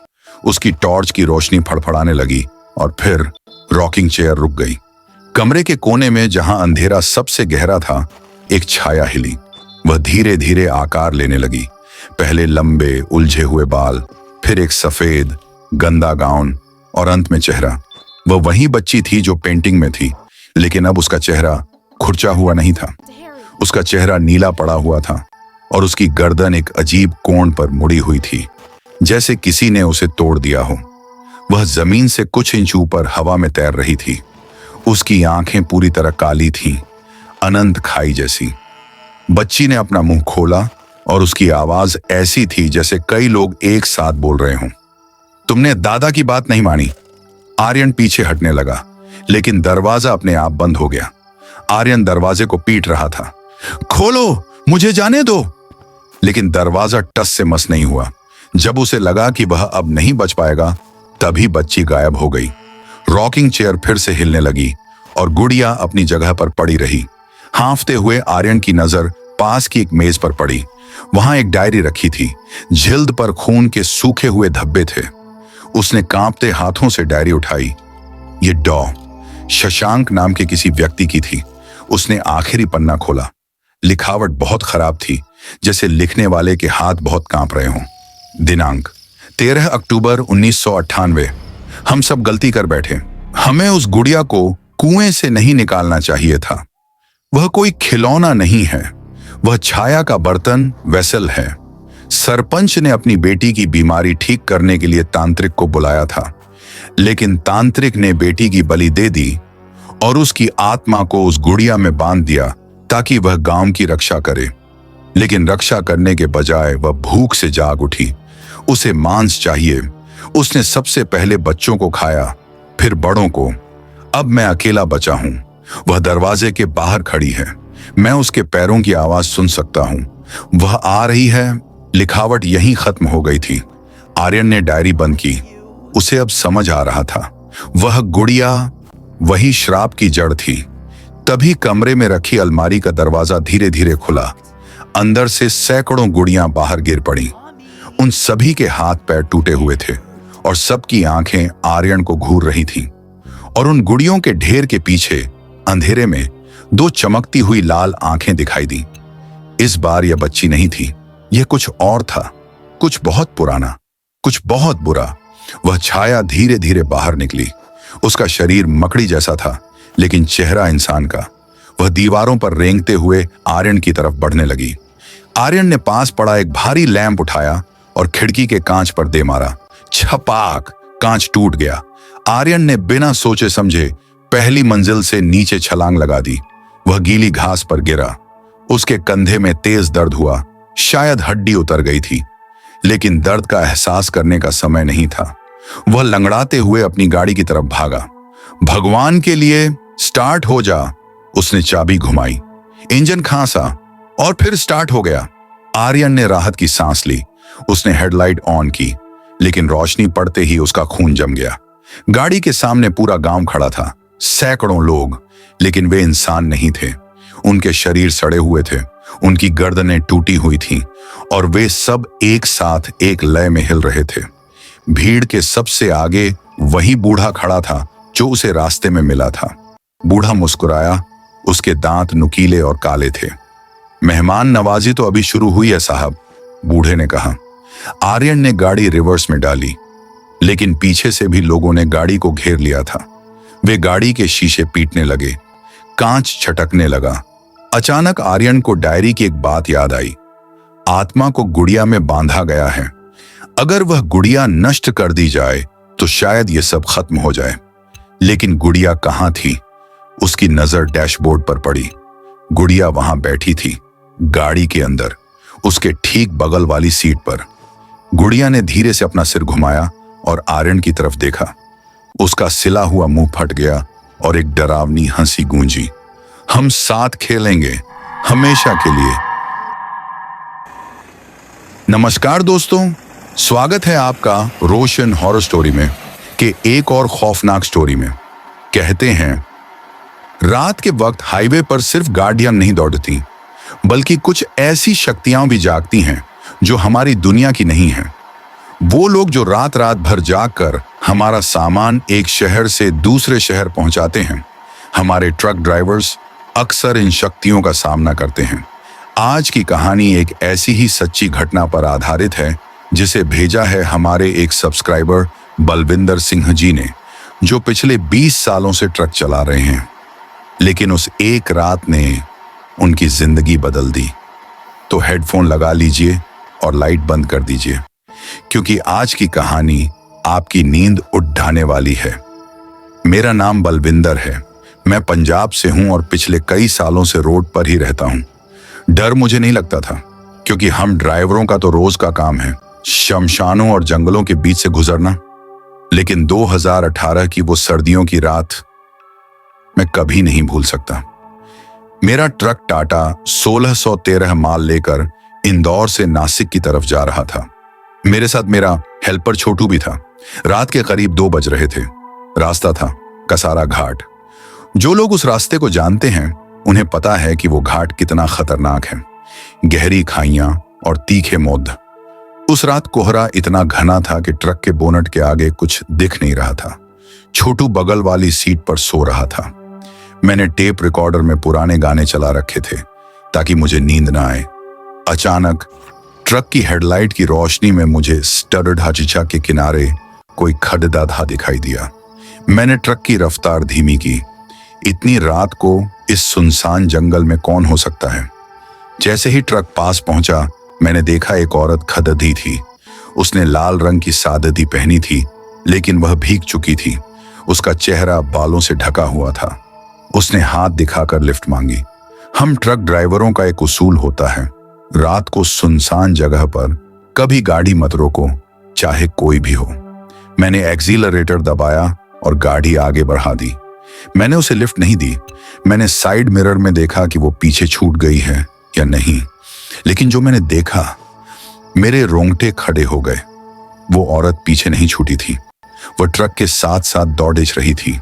उसकी टॉर्च की रोशनी फड़फड़ाने लगी और फिर रॉकिंग चेयर रुक गई। कमरे के कोने में जहां अंधेरा सबसे गहरा था, एक छाया हिली। वह धीरे धीरे आकार लेने लगी। पहले लंबे उलझे हुए बाल, फिर एक सफेद गंदा गाउन और अंत में चेहरा। वह वही बच्ची थी जो पेंटिंग में थी, लेकिन अब उसका चेहरा खुरचा हुआ नहीं था। उसका चेहरा नीला पड़ा हुआ था और उसकी गर्दन एक अजीब कोण पर मुड़ी हुई थी। जैसे किसी ने उसे तोड़ दिया हो। वह जमीन से कुछ इंच ऊपर हवा में तैर रही थी। उसकी आंखें पूरी तरह काली थीं, अनंत खाई जैसी। बच्ची ने अपना मुंह खोला और उसकी आवाज ऐसी थी जैसे कई लोग एक साथ बोल रहे हों। तुमने दादा की बात नहीं मानी। आर्यन पीछे हटने लगा, लेकिन दरवाजा अपने आप बंद हो गया। आर्यन दरवाजे को पीट रहा था। खोलो, मुझे जाने दो। लेकिन दरवाजा टस से मस नहीं हुआ। जब उसे लगा कि वह अब नहीं बच पाएगा, तभी बच्ची गायब हो गई। रॉकिंग चेयर फिर से हिलने लगी और गुड़िया अपनी जगह पर पड़ी रही। हांफते हुए आर्यन की नजर पास की एक मेज पर पड़ी। वहां एक डायरी रखी थी। जिल्द पर खून के सूखे हुए धब्बे थे। उसने कांपते हाथों से डायरी उठाई। ये डॉ शशांक नाम के किसी व्यक्ति की थी। उसने आखिरी पन्ना खोला। लिखावट बहुत खराब थी, जैसे लिखने वाले के हाथ बहुत कांप रहे हों। दिनांक 13 अक्टूबर 1998। हम सब गलती कर बैठे। हमें उस गुड़िया को कुएं से नहीं निकालना चाहिए था। वह कोई खिलौना नहीं है, वह छाया का बर्तन वेसल है। सरपंच ने अपनी बेटी की बीमारी ठीक करने के लिए तांत्रिक को बुलाया था, लेकिन तांत्रिक ने बेटी की बलि दे दी और उसकी आत्मा को उस गुड़िया में बांध दिया ताकि वह गांव की रक्षा करे। लेकिन रक्षा करने के बजाय वह भूख से जाग उठी। उसे मांस चाहिए। उसने सबसे पहले बच्चों को खाया, फिर बड़ों को। अब मैं अकेला बचा हूं। वह दरवाजे के बाहर खड़ी है। मैं उसके पैरों की आवाज सुन सकता हूं। वह आ रही है। लिखावट यहीं खत्म हो गई थी। आर्यन ने डायरी बंद की। उसे अब समझ आ रहा था, वह गुड़िया वही श्राप की जड़ थी। तभी कमरे में रखी अलमारी का दरवाजा धीरे धीरे खुला। अंदर से सैकड़ों गुड़ियां बाहर गिर पड़ी। उन सभी के हाथ पैर टूटे हुए थे और सबकी आंखें आर्यन को घूर रही थीं। और उन गुड़ियों के ढेर के पीछे अंधेरे में दो चमकती हुई लाल आंखें दिखाई दी। इस बार यह बच्ची नहीं थी, यह कुछ और था, कुछ बहुत पुराना, कुछ बहुत बुरा। वह छाया धीरे धीरे बाहर निकली। उसका शरीर मकड़ी जैसा था, लेकिन चेहरा इंसान का। वह दीवारों पर रेंगते हुए आर्यन की तरफ बढ़ने लगी। आर्यन ने पास पड़ा एक भारी लैंप उठाया और खिड़की के कांच पर दे मारा। छपाक! कांच टूट गया। आर्यन ने बिना सोचे समझे पहली मंजिल से नीचे छलांग लगा दी। वह गीली घास पर गिरा। उसके कंधे में तेज दर्द हुआ, शायद हड्डी उतर गई थी। लेकिन दर्द का एहसास करने का समय नहीं था। वह लंगड़ाते हुए अपनी गाड़ी की तरफ भागा। भगवान के लिए स्टार्ट हो जा। उसने चाबी घुमाई, इंजन खांसा और फिर स्टार्ट हो गया। आर्यन ने राहत की सांस ली। उसने हेडलाइट ऑन की, लेकिन रोशनी पड़ते ही उसका खून जम गया। गाड़ी के सामने पूरा गांव खड़ा था, सैकड़ों लोग, लेकिन वे इंसान नहीं थे। उनके शरीर सड़े हुए थे, उनकी गर्दनें टूटी हुई थीं और वे सब एक साथ एक लय में हिल रहे थे। भीड़ के सबसे आगे वही बूढ़ा खड़ा था जो उसे रास्ते में मिला था। बूढ़ा मुस्कुराया। उसके दांत नुकीले और काले थे। मेहमान नवाजी तो अभी शुरू हुई है साहब, बूढ़े ने कहा। आर्यन ने गाड़ी रिवर्स में डाली, लेकिन पीछे से भी लोगों ने गाड़ी को घेर लिया था। वे गाड़ी के शीशे पीटने लगे, कांच छटकने लगा। अचानक आर्यन को डायरी की एक बात याद आई। आत्मा को गुड़िया में बांधा गया है। अगर वह गुड़िया नष्ट कर दी जाए तो शायद यह सब खत्म हो जाए। लेकिन गुड़िया कहाँ थी? उसकी नजर डैशबोर्ड पर पड़ी। गुड़िया वहां बैठी थी, गाड़ी के अंदर, उसके ठीक बगल वाली सीट पर। गुड़िया ने धीरे से अपना सिर घुमाया और आर्यन की तरफ देखा। उसका सिला हुआ मुंह फट गया और एक डरावनी हंसी गूंजी। हम साथ खेलेंगे, हमेशा के लिए। नमस्कार दोस्तों, स्वागत है आपका रोशन हॉरर स्टोरी में के एक और खौफनाक स्टोरी में। कहते हैं, रात के वक्त हाईवे पर सिर्फ गाड़ियां नहीं दौड़ती, बल्कि कुछ ऐसी शक्तियां भी जागती हैं जो हमारी दुनिया की नहीं हैं। वो लोग जो रात रात भर जागकर हमारा सामान एक शहर से दूसरे शहर पहुंचाते हैं। हमारे ट्रक ड्राइवर्स अक्सर इन शक्तियों का सामना करते हैं। आज की कहानी एक ऐसी ही सच्ची घटना पर आधारित है, जिसे भेजा है हमारे एक सब्सक्राइबर बलविंदर सिंह जी ने, जो पिछले 20 सालों से ट्रक चला रहे हैं। लेकिन उस एक रात ने उनकी जिंदगी बदल दी। तो हेडफोन लगा लीजिए और लाइट बंद कर दीजिए, क्योंकि आज की कहानी आपकी नींद उठाने वाली है। मेरा नाम बलविंदर है। मैं पंजाब से हूं और पिछले कई सालों से रोड पर ही रहता हूं। डर मुझे नहीं लगता था, क्योंकि हम ड्राइवरों का तो रोज का काम है शमशानों और जंगलों के बीच से गुजरना। लेकिन 2018 की वो सर्दियों की रात मैं कभी नहीं भूल सकता। मेरा ट्रक टाटा 1613 माल लेकर इंदौर से नासिक की तरफ जा रहा था। मेरे साथ मेरा हेल्पर छोटू भी था। रात के करीब 2 बज रहे थे। रास्ता था कसारा घाट। जो लोग उस रास्ते को जानते हैं उन्हें पता है कि वो घाट कितना खतरनाक है। गहरी खाइयां और तीखे मोद। उस रात कोहरा इतना घना था कि ट्रक के बोनट के आगे कुछ दिख नहीं रहा था। छोटू बगल वाली सीट पर सो रहा था। मैंने टेप रिकॉर्डर में पुराने गाने चला रखे थे ताकि मुझे नींद ना आए। अचानक ट्रक की हेडलाइट की रोशनी में मुझे स्टर्ड हचिचा के किनारे कोई खड़दाधा दिखाई दिया। मैंने ट्रक की रफ्तार धीमी की। इतनी रात को इस सुनसान जंगल में कौन हो सकता है। जैसे ही ट्रक पास पहुंचा, मैंने देखा एक औरत खददी थी। उसने लाल रंग की सादगी पहनी थी, लेकिन वह भीग चुकी थी। उसका चेहरा बालों से ढका हुआ था। उसने हाथ दिखाकर लिफ्ट मांगी। हम ट्रक ड्राइवरों का एक उसूल होता है, रात को सुनसान जगह पर कभी गाड़ी मत रोको, चाहे कोई भी हो। मैंने एक्सीलरेटर दबाया और गाड़ी आगे बढ़ा दी। मैंने उसे लिफ्ट नहीं दी। मैंने साइड मिरर में देखा कि वो पीछे छूट गई है या नहीं। लेकिन जो मैंने देखा, मेरे रोंगटे खड़े हो गए। वो औरत पीछे नहीं छूटी थी। वो ट्रक के साथ साथ दौड़ेच रही थी।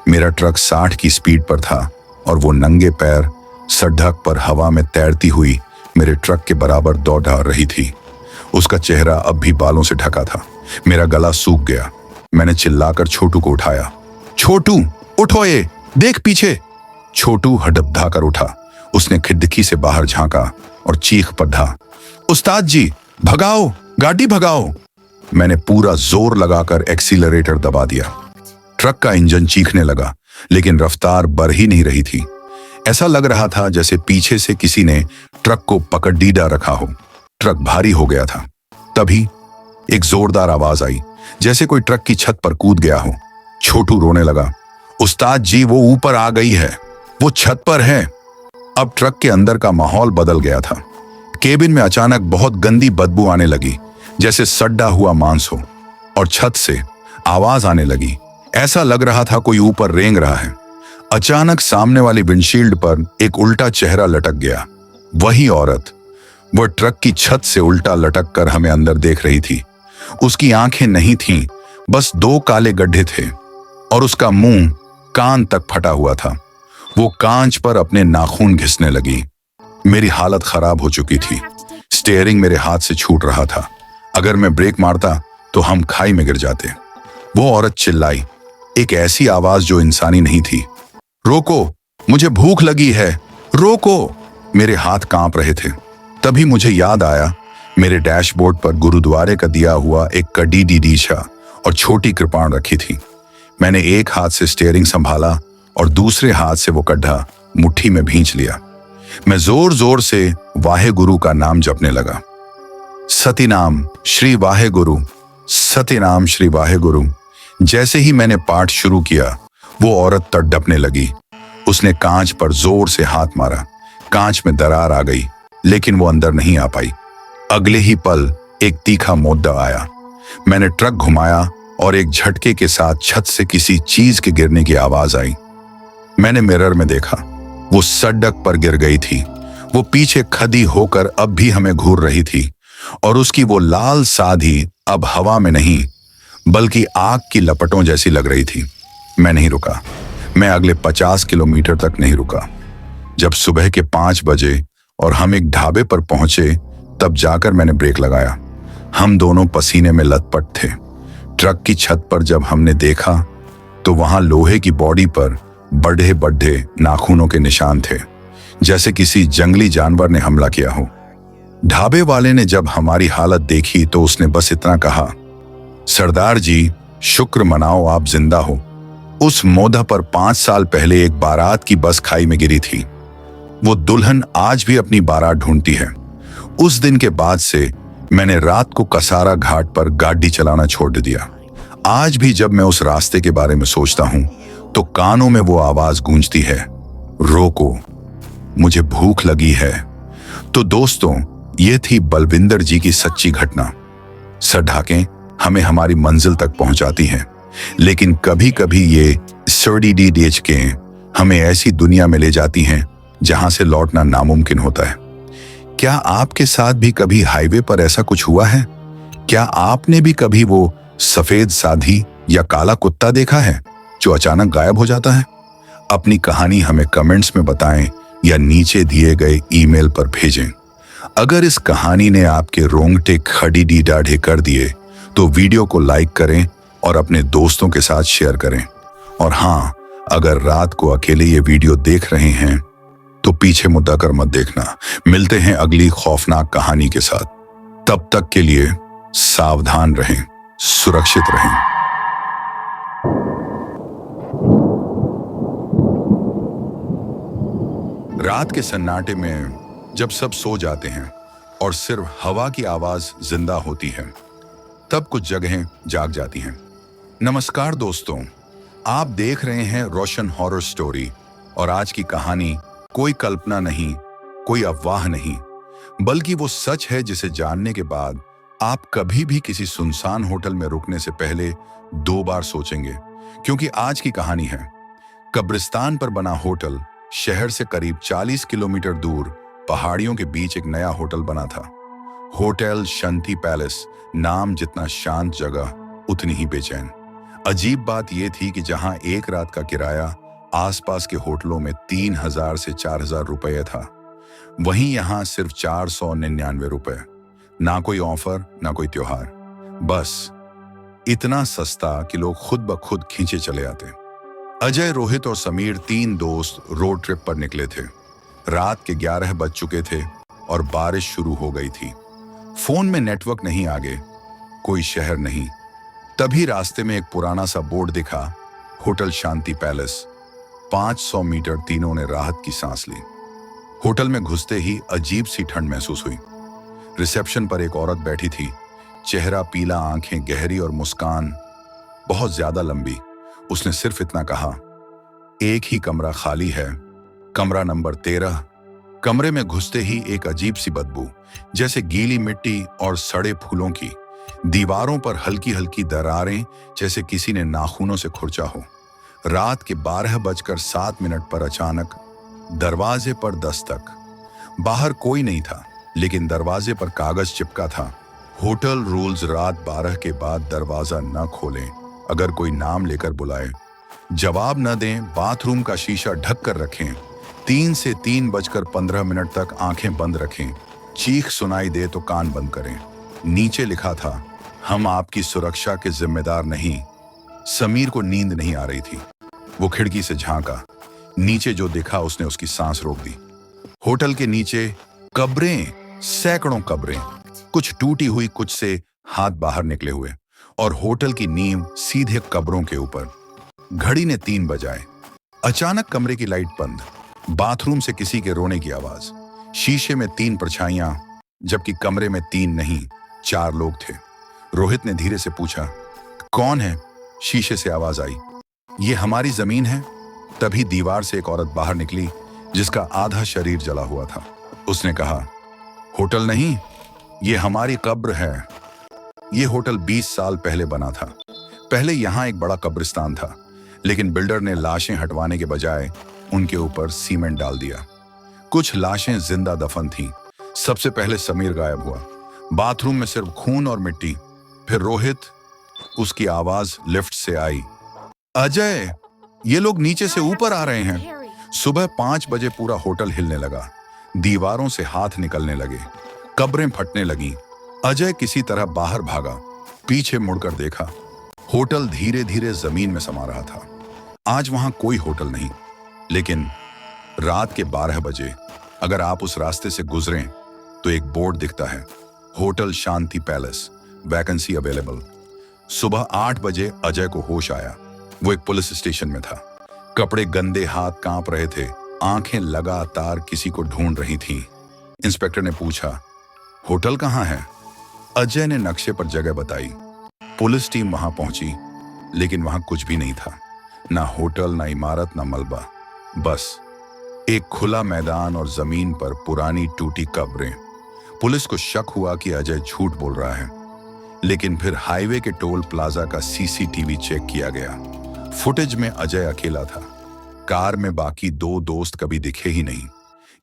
मेरा ट्रक 60 की स्पीड पर था और वो नंगे पैर सड़क पर हवा में तैरती हुई मेरे ट्रक के बराबर दौड़ रही थी। उसका चेहरा अब भी बालों से ढका था। मेरा गला सूख गया। मैंने चिल्लाकर छोटू को उठाया। छोटू उठो, ये देख पीछे। छोटू हड़बड़ा कर उठा। उसने खिड़की से बाहर झांका और चीख पड़ा, उस्ताद जी भगाओ, गाड़ी भगाओ। मैंने पूरा जोर लगाकर एक्सीलरेटर दबा दिया। ट्रक का इंजन चीखने लगा, लेकिन रफ्तार बढ़ ही नहीं रही थी। ऐसा लग रहा था जैसे पीछे से किसी ने ट्रक को पकड़ डीडा रखा हो। ट्रक भारी हो गया था। तभी एक जोरदार आवाज आई, जैसे कोई ट्रक की छत पर कूद गया हो। छोटू रोने लगा, उस्ताद जी वो ऊपर आ गई है, वो छत पर है। अब ट्रक के अंदर का माहौल बदल गया था। केबिन में अचानक बहुत गंदी बदबू आने लगी, जैसे सड़ा हुआ मांस हो, और छत से आवाज आने लगी। ऐसा लग रहा था कोई ऊपर रेंग रहा है। अचानक सामने वाली विंडशील्ड पर एक उल्टा चेहरा लटक गया। वही औरत। वह ट्रक की छत से उल्टा लटक कर हमें अंदर देख रही थी। उसकी आंखें नहीं थीं, बस 2 काले गड्ढे थे और उसका मुंह कान तक फटा हुआ था। वो कांच पर अपने नाखून घिसने लगी। मेरी हालत खराब हो चुकी थी। स्टीयरिंग मेरे हाथ से छूट रहा था। अगर मैं ब्रेक मारता तो हम खाई में गिर जाते। वो औरत चिल्लाई, एक ऐसी आवाज जो इंसानी नहीं थी, रोको, मुझे भूख लगी है, रोको। मेरे हाथ कांप रहे थे। तभी मुझे याद आया, मेरे डैशबोर्ड पर गुरुद्वारे का दिया हुआ एक कड़ी डीडीशा और छोटी कृपाण रखी थी। मैंने एक हाथ से स्टीयरिंग संभाला और दूसरे हाथ से वो कड्ढा मुट्ठी में भींच लिया। मैं जोर जोर से वाहे गुरु का नाम जपने लगा। सतीनाम श्री वाहे गुरु, सतीनाम श्री वाहे गुरु। जैसे ही मैंने पाठ शुरू किया, वो औरत तड़पने लगी। उसने कांच पर जोर से हाथ मारा। कांच में दरार आ गई, लेकिन वो अंदर नहीं आ पाई। अगले ही पल एक तीखा मोद्दा आया। मैंने ट्रक घुमाया और एक झटके के साथ छत से किसी चीज के गिरने की आवाज आई। मैंने मिरर में देखा, वो सड़क पर गिर गई थी। वो पीछे खदी होकर अब भी हमें घूर रही थी और उसकी वो लाल साधी अब हवा में नहीं बल्कि आग की लपटों जैसी लग रही थी। मैं नहीं रुका। मैं अगले 50 किलोमीटर तक नहीं रुका। जब सुबह के 5 बजे और हम एक ढाबे पर पहुंचे, तब जाकर मैंने ब्रेक लगाया। हम दोनों पसीने में लथपथ थे। ट्रक की छत पर जब हमने देखा तो वहां लोहे की बॉडी पर बड़े बड़े नाखूनों के निशान थे, जैसे किसी जंगली जानवर ने हमला किया हो। ढाबे वाले ने जब हमारी हालत देखी तो उसने बस इतना कहा, सरदार जी शुक्र मनाओ आप जिंदा हो। उस मोदा पर 5 साल पहले एक बारात की बस खाई में गिरी थी। वो दुल्हन आज भी अपनी बारात ढूंढती है। उस दिन के बाद से मैंने रात को कसारा घाट पर गाड़ी चलाना छोड़ दिया। आज भी जब मैं उस रास्ते के बारे में सोचता हूं तो कानों में वो आवाज गूंजती है, रोको, मुझे भूख लगी है। तो दोस्तों, ये थी बलविंदर जी की सच्ची घटना। सड़कें हमें हमारी मंजिल तक पहुंचाती हैं, लेकिन कभी कभी ये सर्डिडीएच के हमें ऐसी दुनिया में ले जाती हैं जहां से लौटना नामुमकिन होता है। क्या आपके साथ भी कभी हाईवे पर ऐसा कुछ हुआ है? क्या आपने भी कभी वो सफेद साधी या काला कुत्ता देखा है जो अचानक गायब हो जाता है? अपनी कहानी हमें कमेंट्स में बताएं या नीचे दिए गए ईमेल पर भेजें। अगर इस कहानी ने आपके रोंगटे खड़ी डाढ़े कर दिए तो वीडियो को लाइक करें और अपने दोस्तों के साथ शेयर करें। और हाँ, अगर रात को अकेले ये वीडियो देख रहे हैं तो पीछे मुद्दा कर मत देखना। मिलते हैं अगली खौफनाक कहानी के साथ। तब तक के लिए सावधान रहें, सुरक्षित रहें। रात के सन्नाटे में जब सब सो जाते हैं और सिर्फ हवा की आवाज जिंदा होती है, तब कुछ जगहें जाग जाती हैं। नमस्कार दोस्तों, आप देख रहे हैं रोशन हॉरर स्टोरी और आज की कहानी कोई कल्पना नहीं, कोई अफवाह नहीं, बल्कि वो सच है जिसे जानने के बाद आप कभी भी किसी सुनसान होटल में रुकने से पहले 2 बार सोचेंगे। क्योंकि आज की कहानी है कब्रिस्तान पर बना होटल। शहर से करीब 40 किलोमीटर दूर पहाड़ियों के बीच एक नया होटल बना था। Hotel Shanti palace. नाम जितना शांत जगह उतनी ही बेचैन। अजीब बात यह थी कि जहां एक रात का किराया आसपास के होटलों में 3000 से 4000 रुपये था, वहीं यहां सिर्फ 499 रुपए। ना कोई ऑफर, ना कोई त्योहार, बस इतना सस्ता कि लोग खुद ब खुद खींचे चले आते। अजय, रोहित और समीर 3 दोस्त रोड ट्रिप पर निकले थे। रात के 11 बज चुके थे और बारिश शुरू हो गई थी। फोन में नेटवर्क नहीं आगे, कोई शहर नहीं। तभी रास्ते में एक पुराना सा बोर्ड दिखा, होटल शांति पैलेस। 500 मीटर। तीनों ने राहत की सांस ली। होटल में घुसते ही अजीब सी ठंड महसूस हुई। रिसेप्शन पर एक औरत बैठी थी, चेहरा पीला, आंखें गहरी और मुस्कान बहुत ज्यादा लंबी। उसने सिर्फ इतना कहा, एक ही कमरा खाली है, कमरा नंबर 13। कमरे में घुसते ही एक अजीब सी बदबू, जैसे गीली मिट्टी और सड़े फूलों की। दीवारों पर हल्की हल्की दरारें, जैसे किसी ने नाखूनों से खुरचा हो। रात के 12:07 पर अचानक दरवाजे पर दस्तक। बाहर कोई नहीं था, लेकिन दरवाजे पर कागज चिपका था, होटल रूल्स, रात 12 के बाद दरवाजा न खोलें, अगर कोई नाम लेकर बुलाए जवाब न दें, बाथरूम का शीशा ढक कर रखें, 3 से 3:15 तक आंखें बंद रखें, चीख सुनाई दे तो कान बंद करें। नीचे लिखा था, हम आपकी सुरक्षा के जिम्मेदार नहीं। समीर को नींद नहीं आ रही थी। वो खिड़की से झांका। नीचे जो देखा उसने उसकी सांस रोक दी। होटल के नीचे कब्रें, सैकड़ों कब्रें, कुछ टूटी हुई, कुछ से हाथ बाहर निकले हुए, और होटल की नींव सीधे कब्रों के ऊपर। घड़ी ने 3 बजाए। अचानक कमरे की लाइट बंद। बाथरूम से किसी के रोने की आवाज। शीशे में 3 परछाइयां, जबकि कमरे में 3 नहीं 4 लोग थे। रोहित ने धीरे से पूछा, कौन है? शीशे से आवाज आई, ये हमारी जमीन है। तभी दीवार से एक औरत बाहर निकली, जिसका आधा शरीर जला हुआ था। उसने कहा, होटल नहीं, ये हमारी कब्र है। ये होटल 20 साल पहले बना था। पहले यहाँ एक बड़ा कब्रिस्तान था, लेकिन बिल्डर ने लाशें हटवाने के बजाय उनके ऊपर सीमेंट डाल दिया। कुछ लाशें जिंदा दफन थीं। सबसे पहले समीर गायब हुआ। बाथरूम में सिर्फ खून और मिट्टी। फिर रोहित। उसकी आवाज लिफ्ट से आई, अजय, ये लोग नीचे से ऊपर आ रहे हैं। सुबह 5 बजे पूरा होटल हिलने लगा। दीवारों से हाथ निकलने लगे, कब्रें फटने लगीं। अजय किसी तरह बाहर भागा। पीछे मुड़कर देखा, होटल धीरे धीरे जमीन में समा रहा था। आज वहां कोई होटल नहीं, लेकिन रात के 12 बजे अगर आप उस रास्ते से गुजरें तो एक बोर्ड दिखता है, hotel Shanti palace, vacancy available. सुबह 8 बजे अजय को होश आया। वो एक पुलिस स्टेशन में था। कपड़े गंदे, हाथ कांप रहे थे, आंखें लगातार किसी को ढूंढ रही थीं। इंस्पेक्टर ने पूछा, होटल कहाँ है? अजय ने नक्शे पर जगह बताई। पुलिस टीम वहां पहुंची, लेकिन वहां कुछ भी नहीं था। ना होटल, ना इमारत, ना मलबा, बस एक खुला मैदान और जमीन पर पुरानी टूटी कब्रें। पुलिस को शक हुआ कि अजय झूठ बोल रहा है, लेकिन फिर हाईवे के टोल प्लाजा का सीसीटीवी चेक किया गया। फुटेज में अजय अकेला था। कार में बाकी 2 दोस्त कभी दिखे ही नहीं।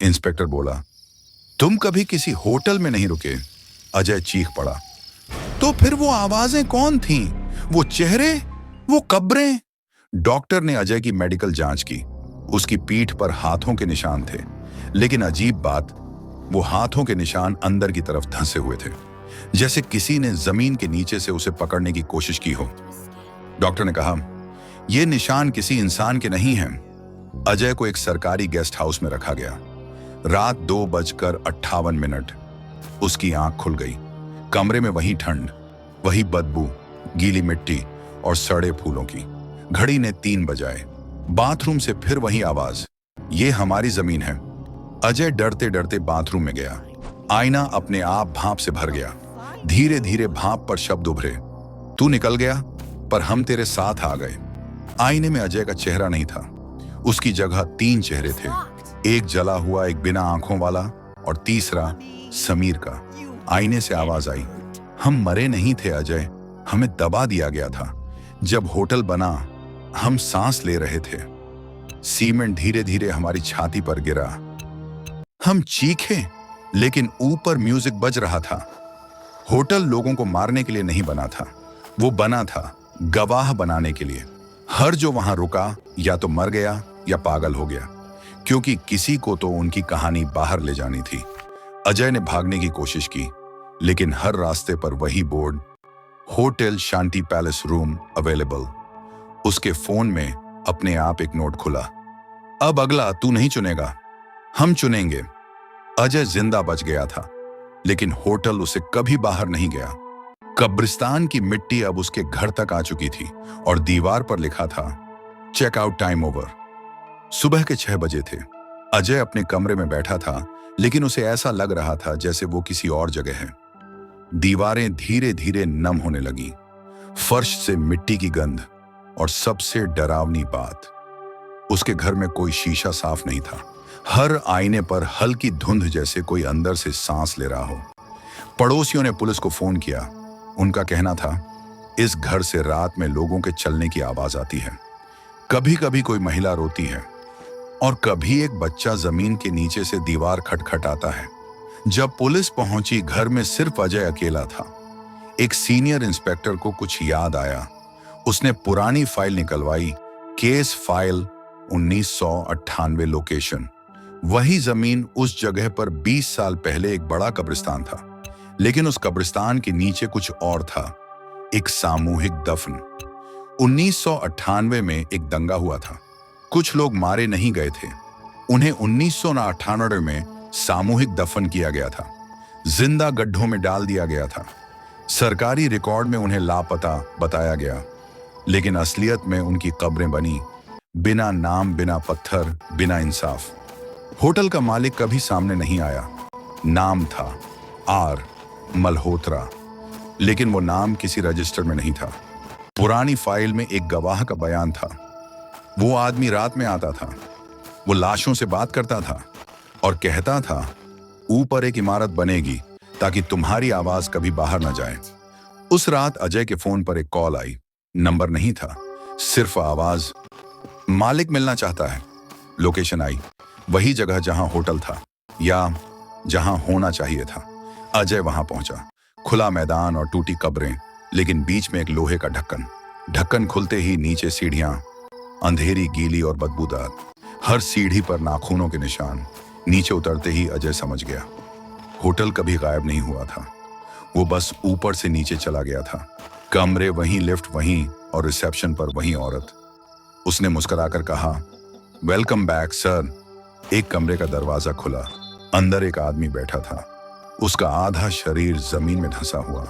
इंस्पेक्टर बोला, तुम कभी किसी होटल में नहीं रुके? अजय चीख पड़ा, तो फिर वो आवाजें कौन थीं? वो चेहरे, वो कब्रें? डॉक्टर ने अजय की मेडिकल जांच की। उसकी पीठ पर हाथों के निशान थे, लेकिन अजीब बात, वो हाथों के निशान अंदर की तरफ धंसे हुए थे, जैसे किसी ने जमीन के नीचे से उसे पकड़ने की कोशिश की हो। डॉक्टर ने कहा, ये निशान किसी इंसान के नहीं हैं। अजय को एक सरकारी गेस्ट हाउस में रखा गया। रात 2:58। उसकी आंख खुल गई। कमरे में वही ठंड, वही बदबू, गीली मिट्टी और सड़े फूलों की। घड़ी ने 3 बजाए। बाथरूम से फिर वही आवाज, ये हमारी जमीन है। अजय डरते डरते बाथरूम में गया। आईना अपने आप भाप से भर गया। धीरे धीरे भाप पर शब्द उभरे, तू निकल गया, पर हम तेरे साथ आ गए। आईने में अजय का चेहरा नहीं था। उसकी जगह 3 चेहरे थे, एक जला हुआ, एक बिना आंखों वाला, और तीसरा समीर का। आईने से आवाज आई, हम मरे नहीं थे अजय, हमें दबा दिया गया था। जब होटल बना, हम सांस ले रहे थे। सीमेंट धीरे धीरे हमारी छाती पर गिरा। हम चीखे, लेकिन ऊपर म्यूजिक बज रहा था। होटल लोगों को मारने के लिए नहीं बना था, वो बना था गवाह बनाने के लिए। हर जो वहां रुका या तो मर गया या पागल हो गया, क्योंकि किसी को तो उनकी कहानी बाहर ले जानी थी। अजय ने भागने की कोशिश की, लेकिन हर रास्ते पर वही board, hotel Shanti palace room available. उसके फोन में अपने आप एक नोट खुला, अब अगला तू नहीं चुनेगा, हम चुनेंगे। अजय जिंदा बच गया था, लेकिन होटल उसे कभी बाहर नहीं गया। कब्रिस्तान की मिट्टी अब उसके घर तक आ चुकी थी और दीवार पर लिखा था, चेकआउट टाइम ओवर। सुबह के 6 बजे थे। अजय अपने कमरे में बैठा था, लेकिन उसे ऐसा लग रहा था जैसे वो किसी और जगह है। दीवारें धीरे धीरे नम होने लगी, फर्श से मिट्टी की गंध, और सबसे डरावनी बात, उसके घर में कोई शीशा साफ नहीं था। हर आईने पर हल्की धुंध, जैसे कोई अंदर से सांस ले रहा हो। पड़ोसियों ने पुलिस को फोन किया। उनका कहना था, इस घर से रात में लोगों के चलने की आवाज आती है। कभी कभी कोई महिला रोती है, और कभी एक बच्चा जमीन के नीचे से दीवार खटखटाता है। जब पुलिस पहुंची, घर में सिर्फ अजय अकेला था। एक सीनियर इंस्पेक्टर को कुछ याद आया। उसने पुरानी फाइल निकलवाई, केस फाइल 1998, लोकेशन वही जमीन, उस जगह पर 20 साल पहले एक बड़ा कब्रिस्तान था। लेकिन उस कब्रिस्तान के नीचे कुछ और था, एक सामूहिक दफन। 1998 में एक दंगा हुआ था। कुछ लोग मारे नहीं गए थे, उन्हें 1998 में सामूहिक दफन किया गया था, जिंदा गड्ढों में डाल दिया गया था। सरकारी रिकॉर्ड में उन्हें लापता बताया गया, लेकिन असलियत में उनकी कब्रें बनी, बिना नाम, बिना पत्थर, बिना इंसाफ। होटल का मालिक कभी सामने नहीं आया। नाम था आर मल्होत्रा, लेकिन वो नाम किसी रजिस्टर में नहीं था। पुरानी फाइल में एक गवाह का बयान था। वो आदमी रात में आता था, वो लाशों से बात करता था और कहता था, ऊपर एक इमारत बनेगी ताकि तुम्हारी आवाज कभी बाहर न जाए। उस रात अजय के फोन पर एक कॉल आई। नंबर नहीं था, सिर्फ आवाज, मालिक मिलना चाहता है। लोकेशन आई, वही जगह जहां होटल था, या जहां होना चाहिए था। अजय वहां पहुंचा। खुला मैदान और टूटी कब्रें, लेकिन बीच में एक लोहे का ढक्कन। ढक्कन खुलते ही नीचे सीढ़ियां, अंधेरी, गीली और बदबूदार। हर सीढ़ी पर नाखूनों के निशान। नीचे उतरते ही अजय समझ गया, होटल कभी गायब नहीं हुआ था, वो बस ऊपर से नीचे चला गया था। कमरे वहीं, लिफ्ट वहीं, और रिसेप्शन पर वहीं औरत। उसने मुस्कुराकर कहा, वेलकम बैक सर। एक कमरे का दरवाजा खुला। अंदर एक आदमी बैठा था, उसका आधा शरीर जमीन में धंसा हुआ,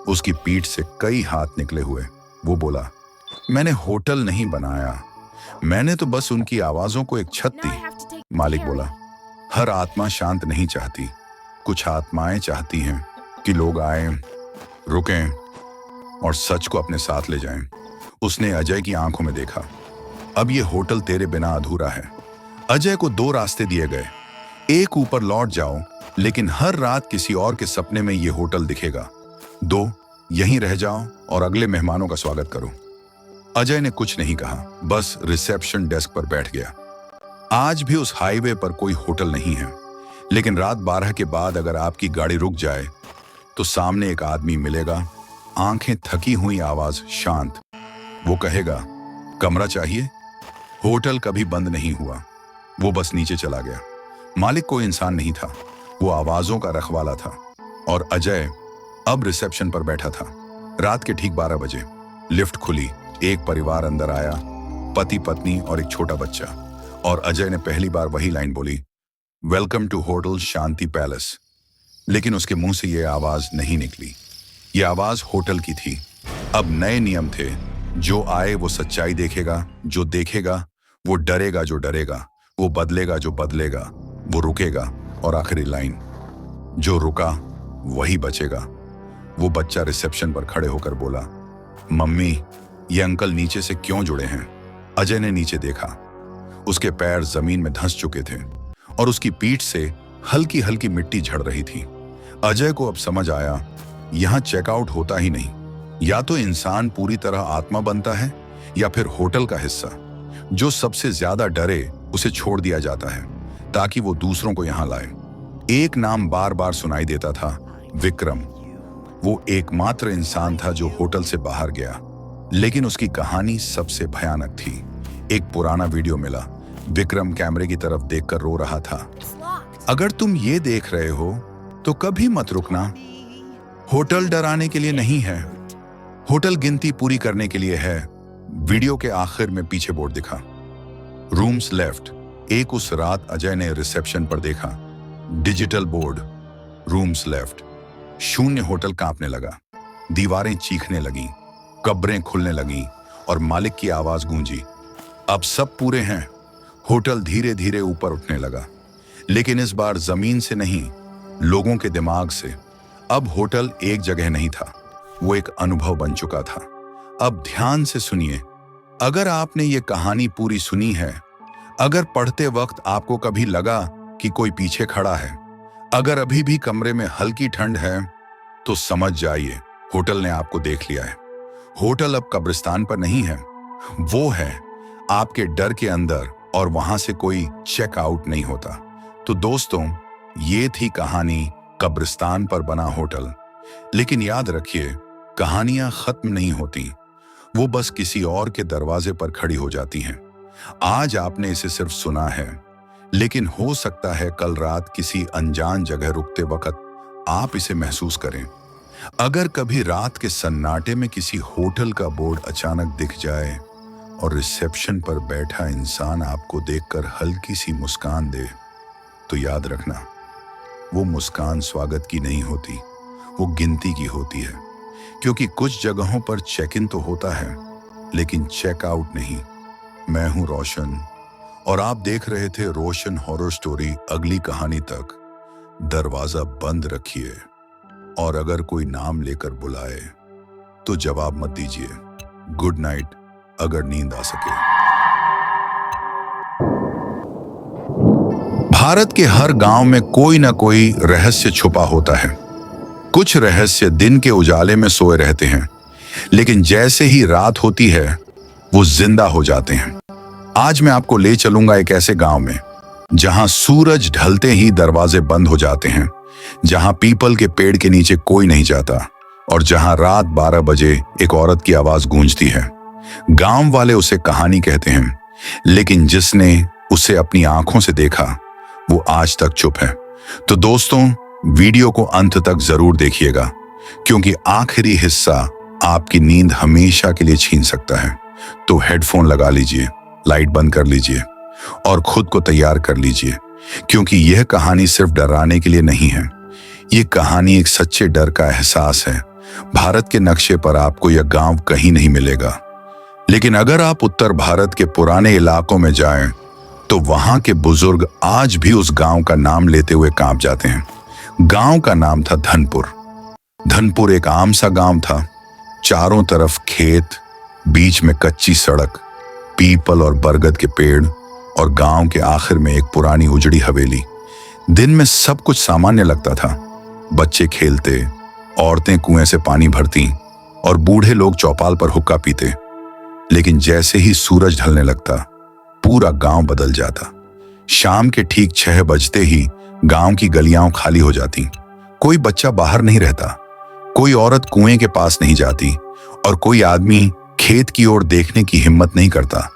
उसकी पीठ से कई हाथ निकले हुए। वो बोला, मैंने होटल नहीं बनाया, मैंने तो बस उनकी आवाजों को एक छत दी। मालिक बोला, हर आत्मा शांत नहीं चाहती, कुछ आत्माएं चाहती हैं कि लोग आए, रुकें और सच को अपने साथ ले जाएं। उसने अजय की आंखों में देखा। अब ये होटल तेरे बिना अधूरा है। अजय को दो रास्ते दिए गए। एक, ऊपर लौट जाओ, लेकिन हर रात किसी और के सपने में ये होटल दिखेगा। दो, यहीं रह जाओ और अगले मेहमानों का स्वागत करो। अजय ने कुछ नहीं कहा, बस रिसेप्शन डेस्क पर बैठ गया। आज भी उस हाईवे पर कोई होटल नहीं है, लेकिन रात 12 के बाद अगर आपकी गाड़ी रुक जाए तो सामने एक आदमी मिलेगा, आंखें थकी हुई, आवाज शांत। वो कहेगा, कमरा चाहिए? होटल कभी बंद नहीं हुआ, वो बस नीचे चला गया। मालिक कोई इंसान नहीं था, वो आवाजों का रखवाला था। और अजय अब रिसेप्शन पर बैठा था। रात के ठीक 12 बजे लिफ्ट खुली, एक परिवार अंदर आया, पति पत्नी और एक छोटा बच्चा। और अजय ने पहली बार वही लाइन बोली, welcome to hotel Shanti palace. लेकिन उसके मुंह से यह आवाज नहीं निकली। यह आवाज होटल की थी। अब नए नियम थे, जो आए वो सच्चाई देखेगा, जो देखेगा वो डरेगा, जो डरेगा वो बदलेगा, जो बदलेगा वो रुकेगा। और आखिरी लाइन, जो रुका वही बचेगा। वो बच्चा रिसेप्शन पर खड़े होकर बोला, मम्मी ये अंकल नीचे से क्यों जुड़े हैं? अजय ने नीचे देखा। उसके पैर जमीन में धंस चुके थे और उसकी पीठ से हल्की हल्की मिट्टी झड़ रही थी। अजय को अब समझ आया, यहां चेकआउट होता ही नहीं। या तो इंसान पूरी तरह आत्मा बनता है, या फिर होटल का हिस्सा जो सबसे ज्यादा डरे उसे छोड़ दिया जाता है ताकि वो दूसरों को यहां लाए। एक नाम बार बार सुनाई देता था, विक्रम। वो एकमात्र इंसान था जो होटल से बाहर गया, लेकिन उसकी कहानी सबसे भयानक थी। एक पुराना वीडियो मिला, विक्रम कैमरे की तरफ देखकर रो रहा था। अगर तुम ये देख रहे हो तो कभी मत रुकना। होटल डराने के लिए नहीं है, होटल गिनती पूरी करने के लिए है। वीडियो के आखिर में पीछे बोर्ड दिखा, रूम्स लेफ्ट। एक उस रात अजय ने रिसेप्शन पर देखा, डिजिटल बोर्ड, रूम्स लेफ्ट। शून्य। होटल कांपने लगा, दीवारें चीखने लगीं, कब्रें खुलने लगीं और मालिक की आवाज गूंजी, अब सब पूरे हैं। होटल धीरे धीरे ऊपर उठने लगा, लेकिन इस बार जमीन से नहीं, लोगों के दिमाग से। अब होटल एक जगह नहीं था, वो एक अनुभव बन चुका था। अब ध्यान से सुनिए, अगर आपने ये कहानी पूरी सुनी है, अगर पढ़ते वक्त आपको कभी लगा कि कोई पीछे खड़ा है, अगर अभी भी कमरे में हल्की ठंड है, तो समझ जाइए होटल ने आपको देख लिया है। होटल अब कब्रिस्तान पर नहीं है, वो है आपके डर के अंदर, और वहां से कोई चेकआउट नहीं होता। तो दोस्तों, ये थी कहानी कब्रिस्तान पर बना होटल। लेकिन याद रखिए, कहानियां खत्म नहीं होती, वो बस किसी और के दरवाजे पर खड़ी हो जाती हैं। आज आपने इसे सिर्फ सुना है, लेकिन हो सकता है कल रात किसी अनजान जगह रुकते वक्त आप इसे महसूस करें। अगर कभी रात के सन्नाटे में किसी होटल का बोर्ड अचानक दिख जाए और रिसेप्शन पर बैठा इंसान आपको देखकर हल्की सी मुस्कान दे, तो याद रखना, वो मुस्कान स्वागत की नहीं होती, वो गिनती की होती है। क्योंकि कुछ जगहों पर चेक इन तो होता है, लेकिन चेकआउट नहीं। मैं हूं रोशन, और आप देख रहे थे रोशन हॉरर स्टोरी। अगली कहानी तक दरवाजा बंद रखिए, और अगर कोई नाम लेकर बुलाए तो जवाब मत दीजिए। गुड नाइट, अगर नींद आ सके। भारत के हर गांव में कोई ना कोई रहस्य छुपा होता है। कुछ रहस्य दिन के उजाले में सोए रहते हैं, लेकिन जैसे ही रात होती है वो जिंदा हो जाते हैं। आज मैं आपको ले चलूंगा एक ऐसे गांव में जहां सूरज ढलते ही दरवाजे बंद हो जाते हैं, जहां पीपल के पेड़ के नीचे कोई नहीं जाता, और जहां रात 12 बजे एक औरत की आवाज गूंजती है। गांव वाले उसे कहानी कहते हैं, लेकिन जिसने उसे अपनी आंखों से देखा वो आज तक चुप है। तो दोस्तों, वीडियो को अंत तक जरूर देखिएगा, क्योंकि आखिरी हिस्सा आपकी नींद हमेशा के लिए छीन सकता है। तो हेडफोन लगा लीजिए, लाइट बंद कर लीजिए और खुद को तैयार कर लीजिए, क्योंकि यह कहानी सिर्फ डराने के लिए नहीं है। ये कहानी एक सच्चे डर का एहसास है। भारत के नक्शे पर आपको यह गांव कहीं नहीं मिलेगा, लेकिन अगर आप उत्तर भारत के पुराने इलाकों में जाएं, तो वहां के बुजुर्ग आज भी उस गांव का नाम लेते हुए कांप जाते हैं। गांव का नाम था धनपुर। धनपुर एक आम सा गांव था। चारों तरफ खेत, बीच में कच्ची सड़क, पीपल और बरगद के पेड़ और गांव के आखिर में एक पुरानी उजड़ी हवेली। दिन में सब कुछ सामान्य लगता था। बच्चे खेलते, औरतें कुएं से पानी भरती और बूढ़े लोग चौपाल पर हुक्का पीते। लेकिन जैसे ही सूरज ढलने लगता, पूरा गांव बदल जाता। शाम के ठीक 6 बजते ही गांव की गलियां खाली हो जाती। कोई बच्चा बाहर नहीं रहता, कोई औरत कुएं के पास नहीं जाती और कोई आदमी खेत की ओर देखने की हिम्मत नहीं करता।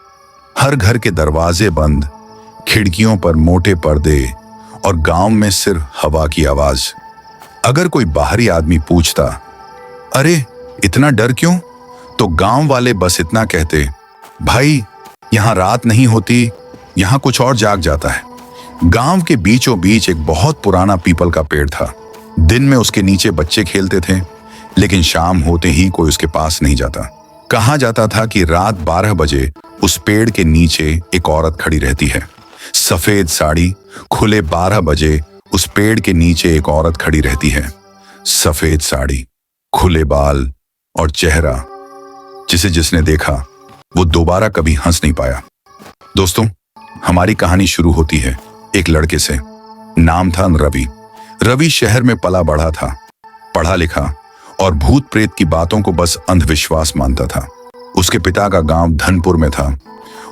हर घर के दरवाजे बंद, खिड़कियों पर मोटे पर्दे और गांव में सिर्फ हवा की आवाज। अगर कोई बाहरी आदमी पूछता, अरे इतना डर क्यों, तो गांव वाले बस इतना कहते, भाई यहां रात नहीं होती, यहां कुछ और जाग जाता है। गांव के बीचों बीच एक बहुत पुराना पीपल का पेड़ था। दिन में उसके नीचे बच्चे खेलते थे, लेकिन शाम होते ही कोई उसके पास नहीं जाता। कहा जाता था कि रात 12 बजे उस पेड़ के नीचे एक औरत खड़ी रहती है। सफेद साड़ी, खुले 12 बजे उस पेड़ के नीचे एक औरत खड़ी रहती है। सफेद साड़ी, खुले बाल और चेहरा जिसे जिसने देखा वो दोबारा कभी हंस नहीं पाया। दोस्तों, हमारी कहानी शुरू होती है एक लड़के से। नाम था रवि। रवि शहर में पला बढ़ा था, पढ़ा लिखा और भूत प्रेत की बातों को बस अंधविश्वास मानता था। उसके पिता का गांव धनपुर में था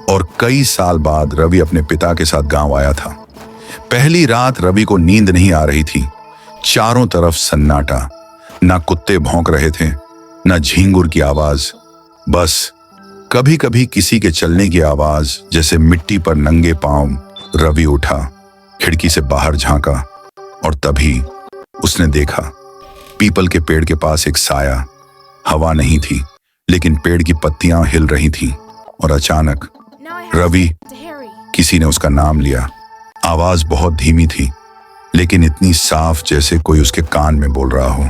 और कई साल बाद रवि अपने पिता के साथ गांव आया था। पहली रात रवि को नींद नहीं आ रही थी। चारों तरफ सन्नाटा, ना कुत्ते भौंक रहे थे, ना झींगुर की आवाज, बस कभी कभी किसी के चलने की आवाज, जैसे मिट्टी पर नंगे पांव। रवि उठा, खिड़की से बाहर झांका और तभी उसने देखा पीपल के पेड़ के पास एक साया। हवा नहीं थी, लेकिन पेड़ की पत्तियां हिल रही थीं और अचानक रवि, किसी ने उसका नाम लिया। आवाज बहुत धीमी थी, लेकिन इतनी साफ जैसे कोई उसके कान में बोल रहा हो।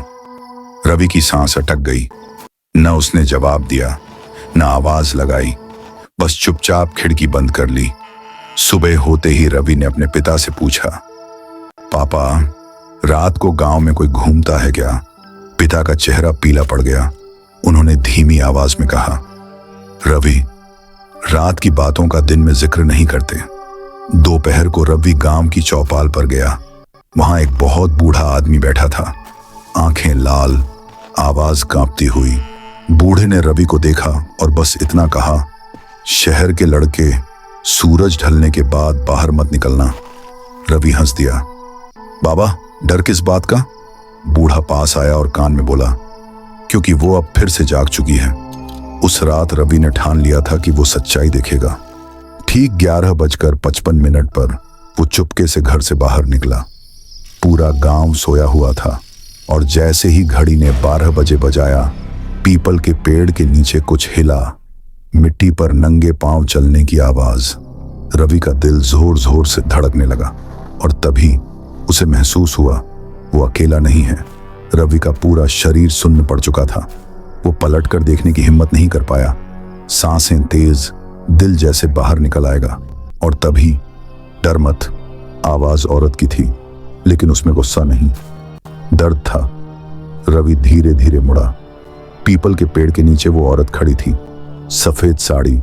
रवि की सांस अटक गई। न उसने जवाब दिया, न आवाज लगाई, बस चुपचाप खिड़की बंद कर ली। सुबह होते ही रवि ने अपने पिता से पूछा, पापा रात को गांव में कोई घूमता है क्या? पिता का चेहरा पीला पड़ गया। उन्होंने धीमी आवाज में कहा, रवि, रात की बातों का दिन में जिक्र नहीं करते। दोपहर को रवि गांव की चौपाल पर गया। वहां एक बहुत बूढ़ा आदमी बैठा था, आंखें लाल, आवाज कांपती हुई। बूढ़े ने रवि को देखा और बस इतना कहा, शहर के लड़के, सूरज ढलने के बाद बाहर मत निकलना। रवि हंस दिया। बाबा, डर किस बात का? बूढ़ा पास आया और कान में बोला, क्योंकि वो अब फिर से जाग चुकी है। उस रात रवि ने ठान लिया था कि वो सच्चाई देखेगा। ठीक 11:55 पर वो चुपके से घर से बाहर निकला। पूरा गांव सोया हुआ था और जैसे ही घड़ी ने 12 बजे बजाया, पीपल के पेड़ के नीचे कुछ हिला। मिट्टी पर नंगे पांव चलने की आवाज। रवि का दिल जोर जोर से धड़कने लगा और तभी उसे महसूस हुआ वो अकेला नहीं है। रवि का पूरा शरीर सुन्न पड़ चुका था। वो पलटकर देखने की हिम्मत नहीं कर पाया। सांसें तेज, दिल जैसे बाहर निकल आएगा। और तभी, डर मत, आवाज औरत की थी, लेकिन उसमें गुस्सा नहीं, दर्द था। रवि धीरे धीरे मुड़ा। पीपल के पेड़ के नीचे वो औरत खड़ी थी। सफेद साड़ी,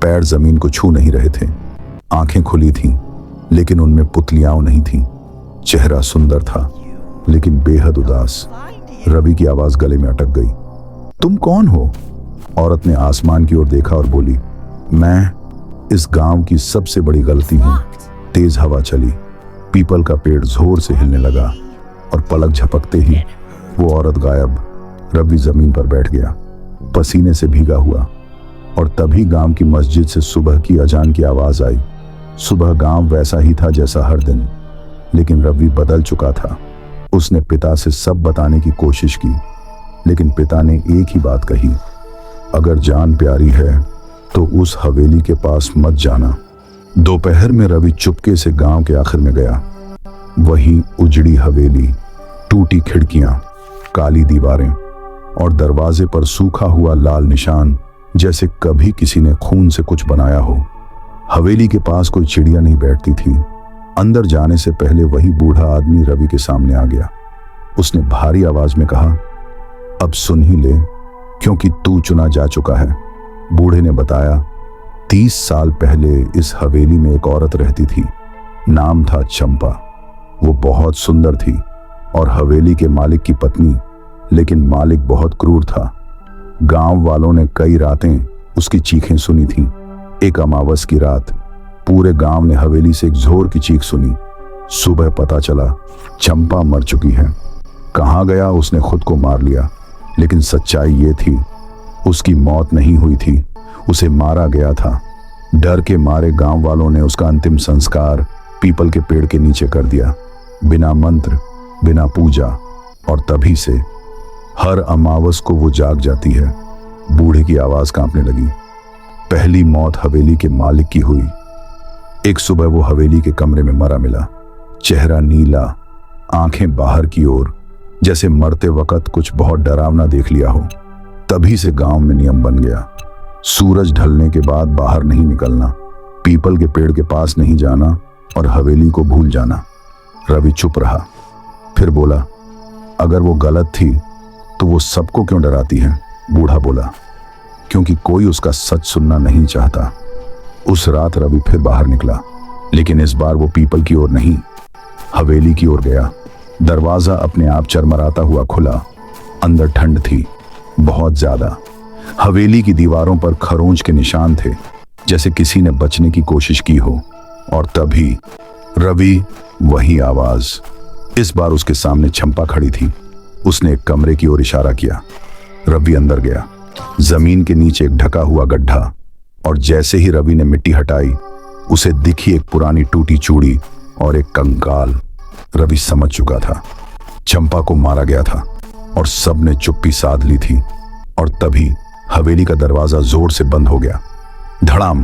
पैर जमीन को छू नहीं रहे थे। आंखें खुली थीं, लेकिन उनमें पुतलियां नहीं थीं। चेहरा सुंदर था, लेकिन बेहद उदास। रवि की आवाज गले में अटक गई। तुम कौन हो? औरत ने आसमान की ओर देखा और बोली, मैं इस गांव की सबसे बड़ी गलती हूं। तेज हवा चली, पीपल का पेड़ जोर से हिलने लगा और पलक झपकते ही वो औरत गायब। रवि जमीन पर बैठ गया, पसीने से भीगा हुआ। और तभी गांव की मस्जिद से सुबह की अजान की आवाज आई। सुबह गांव वैसा ही था जैसा हर दिन, लेकिन रवि बदल चुका था। उसने पिता से सब बताने की कोशिश की, लेकिन पिता ने एक ही बात कही, अगर जान प्यारी है तो उस हवेली के पास मत जाना। दोपहर में रवि चुपके से गांव के आखिर में गया। वही उजड़ी हवेली, टूटी खिड़कियां, काली दीवारें और दरवाजे पर सूखा हुआ लाल निशान, जैसे कभी किसी ने खून से कुछ बनाया हो। हवेली के पास कोई चिड़िया नहीं बैठती थी। अंदर जाने से पहले वही बूढ़ा आदमी रवि के सामने आ गया। उसने भारी आवाज में कहा, अब सुन ही ले, क्योंकि तू चुना जा चुका है। बूढ़े ने बताया, 30 साल पहले इस हवेली में एक औरत रहती थी। नाम था चंपा। वो बहुत सुंदर थी और हवेली के मालिक की पत्नी, लेकिन मालिक बहुत क्रूर था। गांव वालों ने कई रातें उसकी चीखें सुनी थीं। एक अमावस की रात पूरे गांव ने हवेली से एक जोर की चीख सुनी। सुबह पता चला चंपा मर चुकी है। कहाँ गया उसने खुद को मार लिया, लेकिन सच्चाई ये थी उसकी मौत नहीं हुई थी, उसे मारा गया था। डर के मारे गांव वालों ने उसका अंतिम संस्कार पीपल के पेड़ के नीचे कर दिया, बिना मंत्र, बिना पूजा। और तभी से हर अमावस को वो जाग जाती है। बूढ़े की आवाज कांपने लगी। पहली मौत हवेली के मालिक की हुई। एक सुबह वो हवेली के कमरे में मरा मिला, चेहरा नीला, आंखें बाहर की ओर, जैसे मरते वक्त कुछ बहुत डरावना देख लिया हो। तभी से गांव में नियम बन गया, सूरज ढलने के बाद बाहर नहीं निकलना, पीपल के पेड़ के पास नहीं जाना और हवेली को भूल जाना। रवि चुप रहा, फिर बोला, अगर वो गलत थी तो वो सबको क्यों डराती है? बूढ़ा बोला, क्योंकि कोई उसका सच सुनना नहीं चाहता। उस रात रवि फिर बाहर निकला, लेकिन इस बार वो पीपल की ओर नहीं, हवेली की ओर गया। दरवाजा अपने आप चरमराता हुआ खुला। अंदर ठंड थी, बहुत ज्यादा। हवेली की दीवारों पर खरोंच के निशान थे, जैसे किसी ने बचने की कोशिश की हो। और तभी रवि, वही आवाज। इस बार उसके सामने चंपा खड़ी थी। उसने एक कमरे की ओर इशारा किया। रवि अंदर गया। जमीन के नीचे एक ढका हुआ गड्ढा, और जैसे ही रवि ने मिट्टी हटाई, उसे दिखी एक पुरानी टूटी चूड़ी और एक कंकाल। रवि समझ चुका था चंपा को मारा गया था और सबने चुप्पी साध ली थी। और तभी हवेली का दरवाजा जोर से बंद हो गया। धड़ाम,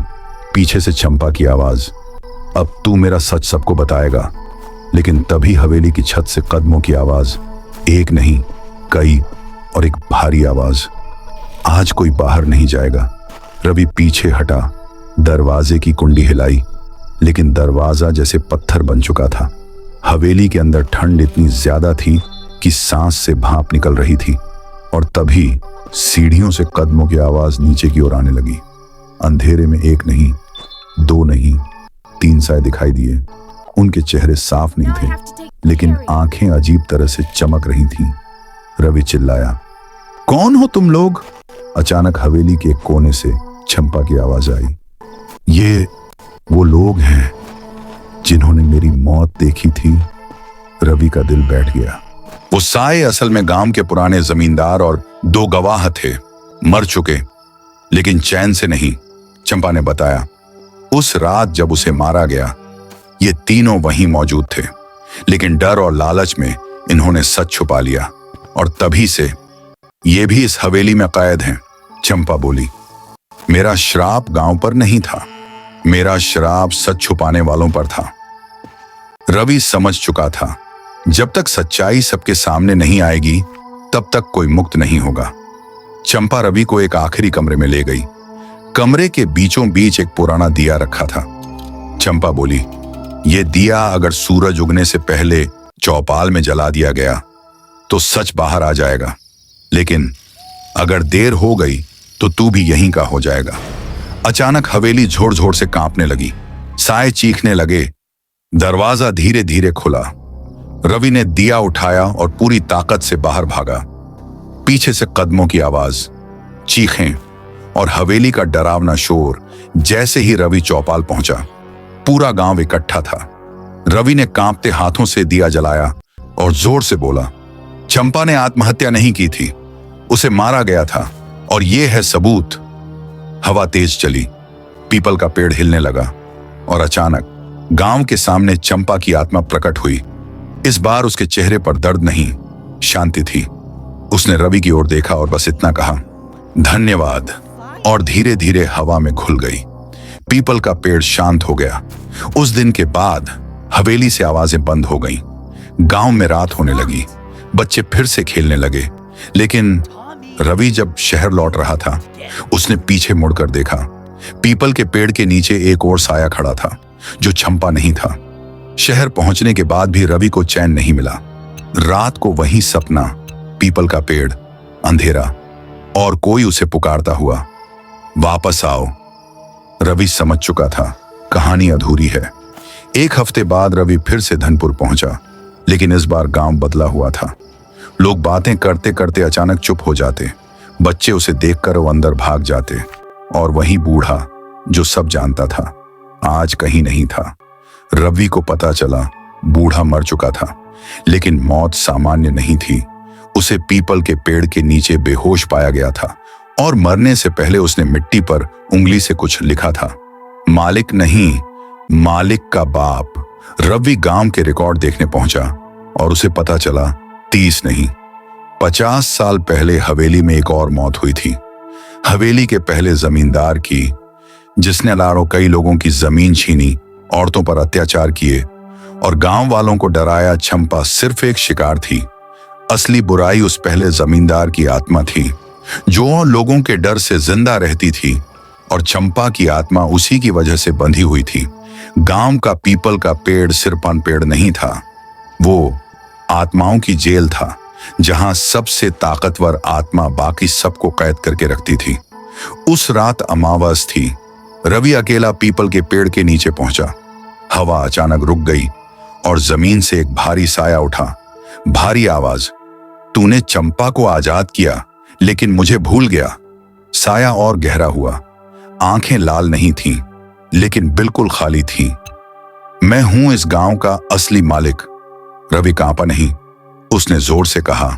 पीछे से चंपा की आवाज, अब तू मेरा सच सबको बताएगा। लेकिन तभी हवेली की छत से कदमों की आवाज, एक नहीं कई, और एक भारी आवाज, आज कोई बाहर नहीं जाएगा। रवि पीछे हटा, दरवाजे की कुंडी हिलाई, लेकिन दरवाजा जैसे पत्थर बन चुका था। हवेली के अंदर ठंड इतनी ज्यादा थी कि सांस से भाप निकल रही थी। और तभी सीढ़ियों से कदमों की आवाज नीचे की ओर आने लगी। अंधेरे में एक नहीं, दो नहीं, 3 साए दिखाई दिए। उनके चेहरे साफ नहीं थे, लेकिन आंखें अजीब तरह से चमक रही थीं। रवि चिल्लाया, कौन हो तुम लोग? अचानक हवेली के एक कोने से चंपा की आवाज आई, ये वो लोग हैं जिन्होंने मेरी मौत देखी थी। रवि का दिल बैठ गया। वो साए असल में गांव के पुराने जमींदार और 2 गवाह थे, मर चुके, लेकिन चैन से नहीं। चंपा ने बताया, उस रात जब उसे मारा गया, ये तीनों वहीं मौजूद थे, लेकिन डर और लालच में इन्होंने सच छुपा लिया, और तभी से ये भी इस हवेली में कैद हैं। चंपा बोली, मेरा श्राप गांव पर नहीं था, मेरा श्राप सच छुपाने वालों पर था। रवि समझ चुका था, जब तक सच्चाई सबके सामने नहीं आएगी, तब तक कोई मुक्त नहीं होगा। चंपा रवि को एक आखिरी कमरे में ले गई। कमरे के बीचों बीच एक पुराना दिया रखा था। चंपा बोली, यह दिया अगर सूरज उगने से पहले चौपाल में जला दिया गया तो सच बाहर आ जाएगा, लेकिन अगर देर हो गई तो तू भी यहीं का हो जाएगा। अचानक हवेली झोर झोर से कांपने लगी, साए चीखने लगे, दरवाजा धीरे धीरे खुला। रवि ने दिया उठाया और पूरी ताकत से बाहर भागा। पीछे से कदमों की आवाज, चीखें और हवेली का डरावना शोर। जैसे ही रवि चौपाल पहुंचा, पूरा गांव इकट्ठा था। रवि ने कांपते हाथों से दिया जलाया और जोर से बोला, चंपा ने आत्महत्या नहीं की थी, उसे मारा गया था, और यह है सबूत। हवा तेज चली, पीपल का पेड़ हिलने लगा, और अचानक गांव के सामने चंपा की आत्मा प्रकट हुई। इस बार उसके चेहरे पर दर्द नहीं, शांति थी। उसने रवि की ओर देखा और बस इतना कहा, धन्यवाद, और धीरे धीरे हवा में घुल गई। पीपल का पेड़ शांत हो गया। उस दिन के बाद हवेली से आवाजें बंद हो गईं। गांव में रात होने लगी, बच्चे फिर से खेलने लगे। लेकिन रवि जब शहर लौट रहा था, उसने पीछे मुड़कर देखा। पीपल के पेड़ के नीचे एक और साया खड़ा था, जो चंपा नहीं था। शहर पहुंचने के बाद भी रवि को चैन नहीं मिला। रात को वही सपना, पीपल का पेड़, अंधेरा और कोई उसे पुकारता हुआ, वापस आओ। रवि समझ चुका था कहानी अधूरी है। एक हफ्ते बाद रवि फिर से धनपुर पहुंचा, लेकिन इस बार गांव बदला हुआ था। लोग बातें करते करते अचानक चुप हो जाते, बच्चे उसे देखकर वो अंदर भाग जाते, और वही बूढ़ा जो सब जानता था आज कहीं नहीं था। रवि को पता चला बूढ़ा मर चुका था, लेकिन मौत सामान्य नहीं थी। उसे पीपल के पेड़ के नीचे बेहोश पाया गया था, और मरने से पहले उसने मिट्टी पर उंगली से कुछ लिखा था, मालिक नहीं, मालिक का बाप। रवि गांव के रिकॉर्ड देखने पहुंचा और उसे पता चला 30 नहीं 50 साल पहले हवेली में एक और मौत हुई थी। हवेली के पहले जमींदार की, जिसने लाड़ों कई लोगों की जमीन छीनी, औरतों पर अत्याचार किए और गांव वालों को डराया। चंपा सिर्फ एक शिकार थी। असली बुराई उस पहले जमींदार की आत्मा थी, जो लोगों के डर से जिंदा रहती थी, और चंपा की आत्मा उसी की वजह से बंधी हुई थी। गांव का पीपल का पेड़ सिरपान पेड़ नहीं था, वो आत्माओं की जेल था, जहां सबसे ताकतवर आत्मा बाकी सबको कैद करके रखती थी। उस रात अमावस थी। रवि अकेला पीपल के पेड़ के नीचे पहुंचा। हवा अचानक रुक गई और जमीन से एक भारी साया उठा। भारी आवाज, तूने चंपा को आजाद किया, लेकिन मुझे भूल गया। साया और गहरा हुआ। आंखें लाल नहीं थीं, लेकिन बिल्कुल खाली थीं। मैं हूं इस गांव का असली मालिक। रवि कांपा नहीं। उसने जोर से कहा,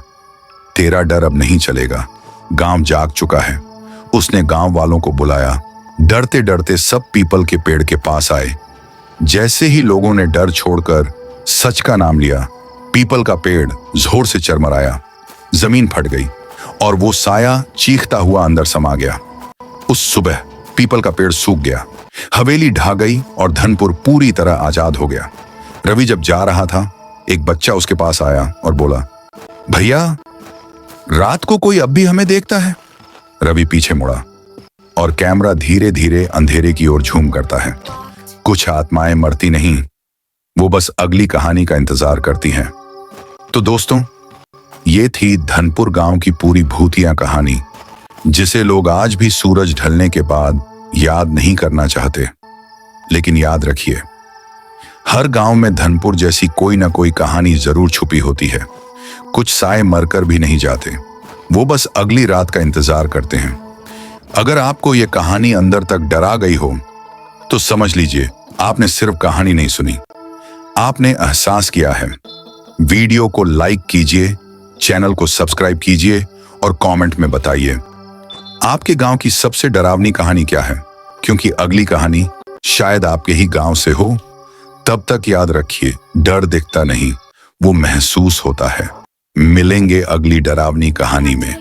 तेरा डर अब नहीं चलेगा। गांव जाग चुका है। उसने गांव वालों को बुलाया। डरते डरते सब पीपल के पेड़ के पास आए। जैसे ही लोगों ने डर छोड़कर सच का नाम लिया, पीपल का पेड़ जोर से चरमराया। जमीन फट गई और वो साया चीखता हुआ अंदर समा गया। उस सुबह पीपल का पेड़ सूख गया, हवेली ढह गई और धनपुर पूरी तरह आजाद हो गया। रवि जब जा रहा था, एक बच्चा उसके पास आया और बोला, भैया, रात को कोई अब भी हमें देखता है। रवि पीछे मुड़ा और कैमरा धीरे धीरे अंधेरे की ओर झूम करता है। कुछ आत्माएं मरती नहीं, वो बस अगली कहानी का इंतजार करती हैं। तो दोस्तों, ये थी धनपुर गांव की पूरी भूतिया कहानी, जिसे लोग आज भी सूरज ढलने के बाद याद नहीं करना चाहते। लेकिन याद रखिए, हर गांव में धनपुर जैसी कोई ना कोई कहानी जरूर छुपी होती है। कुछ साए मरकर भी नहीं जाते, वो बस अगली रात का इंतजार करते हैं। अगर आपको यह कहानी अंदर तक डरा गई हो, तो समझ लीजिए आपने सिर्फ कहानी नहीं सुनी, आपने एहसास किया है। वीडियो को लाइक कीजिए, चैनल को सब्सक्राइब कीजिए और कमेंट में बताइए आपके गांव की सबसे डरावनी कहानी क्या है, क्योंकि अगली कहानी शायद आपके ही गांव से हो। तब तक याद रखिए, डर दिखता नहीं, वो महसूस होता है। मिलेंगे अगली डरावनी कहानी में।